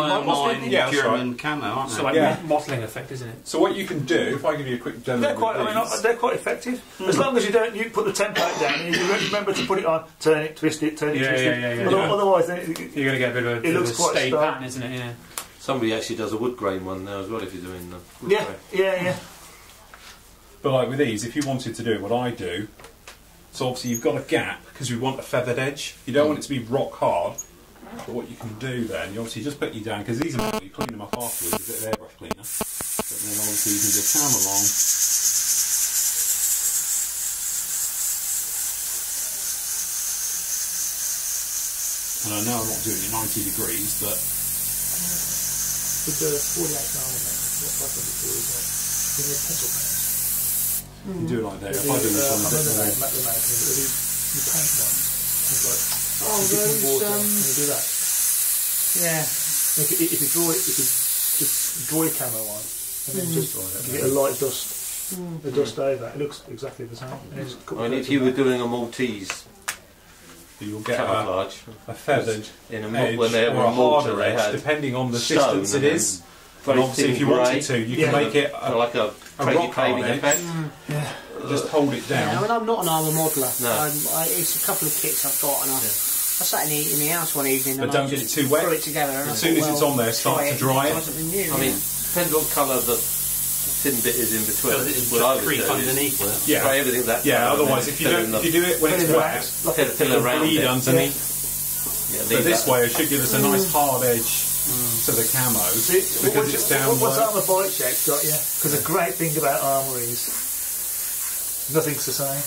German camo, aren't they? So like mottling effect, isn't it? So what you can do, if I give you a quick demo, they're quite effective. As long as you put the template down and you remember to put it on, turn it, twist it, twist it. Otherwise, you're going to get a bit of a stay pattern, isn't it? Yeah. Somebody actually does a wood grain one now as well if you're doing the wood grain. Yeah. But like with these, if you wanted to do what I do, so obviously you've got a gap because we want a feathered edge. You don't want it to be rock hard. But what you can do then, you obviously just put you down, because these are you clean them up afterwards with a bit of airbrush cleaner. But then obviously you can just come along. And I know I'm not doing it 90 degrees, but with the 48 now, what I've done before is with the pencil paint. you do it like that. If I do this one a bit more. You paint ones. It's like those. you do that. Yeah. If you draw it, just draw your camo on, and then just give it a light dust, the dust over. It looks exactly the same. And if you were doing a Maltese you'll get camouflage, a feathered in edge when they or were a harder they edge, had depending on the stone distance it is. Very And obviously, if you wanted to, you can make it like a rock hard paving edge. effect. Just hold it down. Yeah, I mean, I'm not an armour modeller. No. It's a couple of kits I've got, and I sat in the house one evening But and don't I get it just too wet. threw it together. And As soon as it's on there, start to dry it. I mean, depends what colour the thin bit is in between. What I would do is underneath with it. spray everything that Yeah, colour, otherwise, if you do it when it's wet, fill around bleed it. underneath. Yeah, But this way, it should give us a nice hard edge to the camo because it's downward. What's Armour Bite Check got you? Because the great thing about armour is nothing's the same.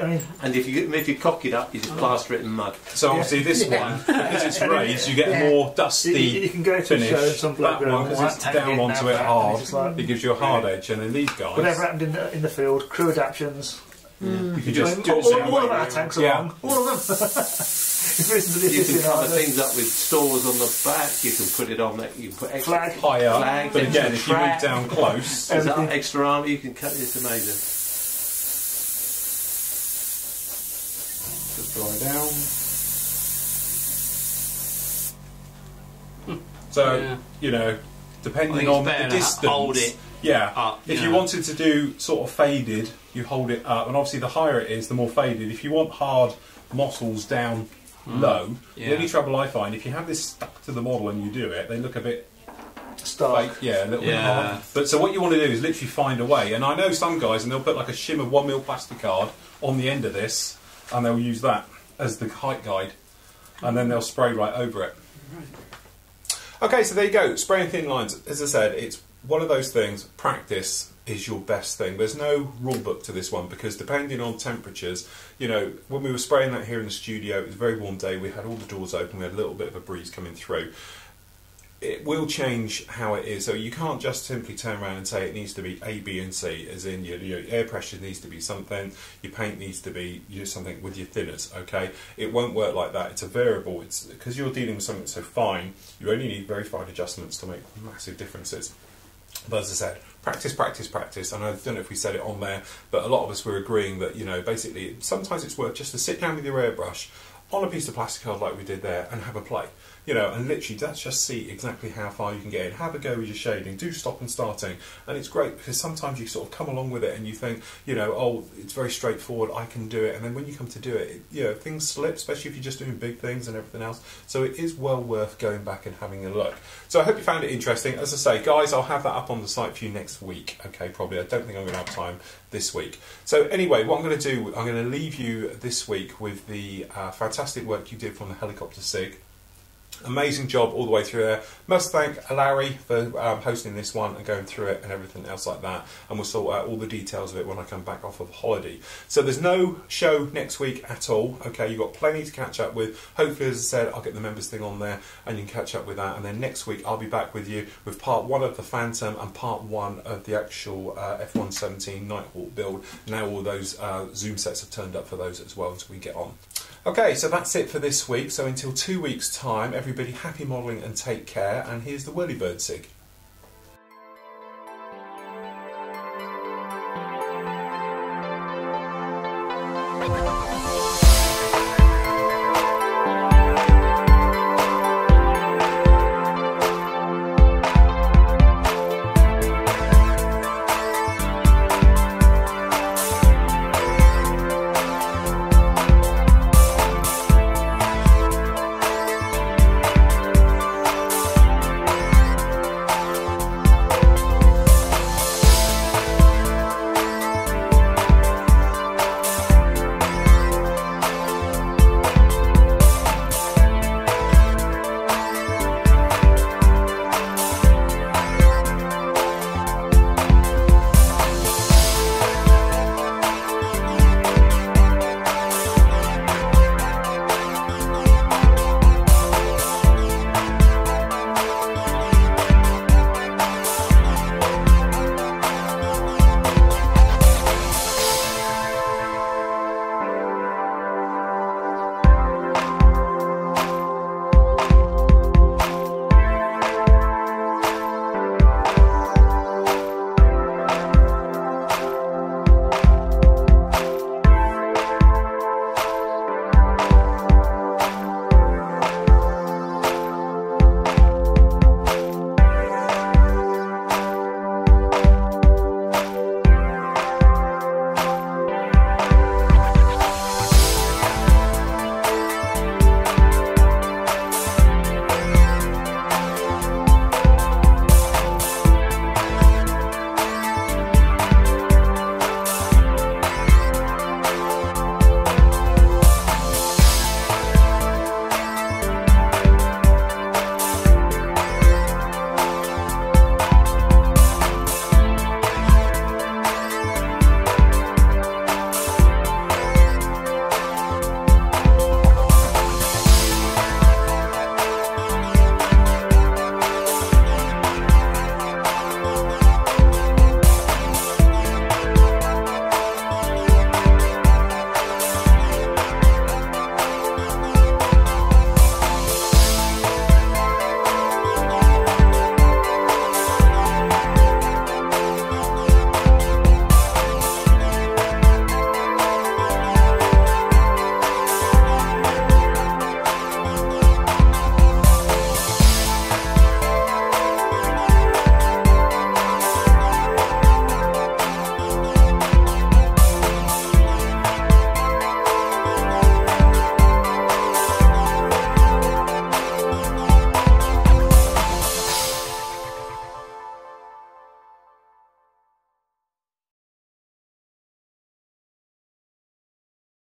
I mean, and if you cock it up, you just plaster it in mud. So obviously this one, because it's raised, you get a more dusty you can go to finish. a show and some bloke That one, because it's down onto it hard, it gives you a hard edge. And then these guys, whatever happened in the field, crew adaptions. you can just all of our tanks along. All of them. You can cover things up with stores on the back. You can put it on that. You can put extra higher. But again, if you move down close, there's that extra armour you can cut. It's amazing. Just dry down. So depending on the distance, hold it. Yeah, up, if you wanted to do sort of faded, you hold it up, and obviously the higher it is, the more faded. If you want hard mottles down low, the only trouble I find, if you have this stuck to the model and you do it, they look a bit stark. fake, a little bit hard. But so what you want to do is literally find a way, and I know some guys, and they'll put like a shimmer 1mm plastic card on the end of this, and they'll use that as the height guide, and then they'll spray right over it. Okay, so there you go, spraying thin lines. As I said, it's one of those things, practice, is your best thing. There's no rule book to this one because depending on temperatures, you know, when we were spraying that here in the studio, it was a very warm day, we had all the doors open, we had a little bit of a breeze coming through. It will change how it is, so you can't just simply turn around and say it needs to be A, B and C, as in your air pressure needs to be something, your paint needs to be something with your thinners, okay? It won't work like that, it's a variable, it's because you're dealing with something so fine, you only need very fine adjustments to make massive differences. But as I said, practice, practice, practice, and I don't know if we said it on there, but a lot of us were agreeing that, you know, basically sometimes it's worth just to sit down with your airbrush on a piece of plastic card like we did there and have a play. You know, and literally let's just see exactly how far you can get in. Have a go with your shading, do stop and starting, and it's great because sometimes you sort of come along with it and you think, you know, oh, it's very straightforward, I can do it, and then when you come to do it, you know, things slip, especially if you're just doing big things and everything else, so it is well worth going back and having a look. So I hope you found it interesting. As I say, guys, I'll have that up on the site for you next week, okay, probably. I don't think I'm going to have time this week. So anyway, what I'm going to do, I'm going to leave you this week with the fantastic work you did from the Helicopter Sig. Amazing job all the way through there. Must thank Larry for hosting this one and going through it and everything else like that, and we'll sort out all the details of it when I come back off of holiday. So there's no show next week at all, okay? You've got plenty to catch up with. Hopefully, as I said, I'll get the members thing on there and you can catch up with that, and then next week I'll be back with you with part 1 of the Phantom and part 1 of the actual F117 Nighthawk build. Now all those zoom sets have turned up for those as well, so we get on. Okay, so that's it for this week. So until 2 weeks' time, everybody happy modelling and take care. And here's the Whirly Bird Sig. Bye.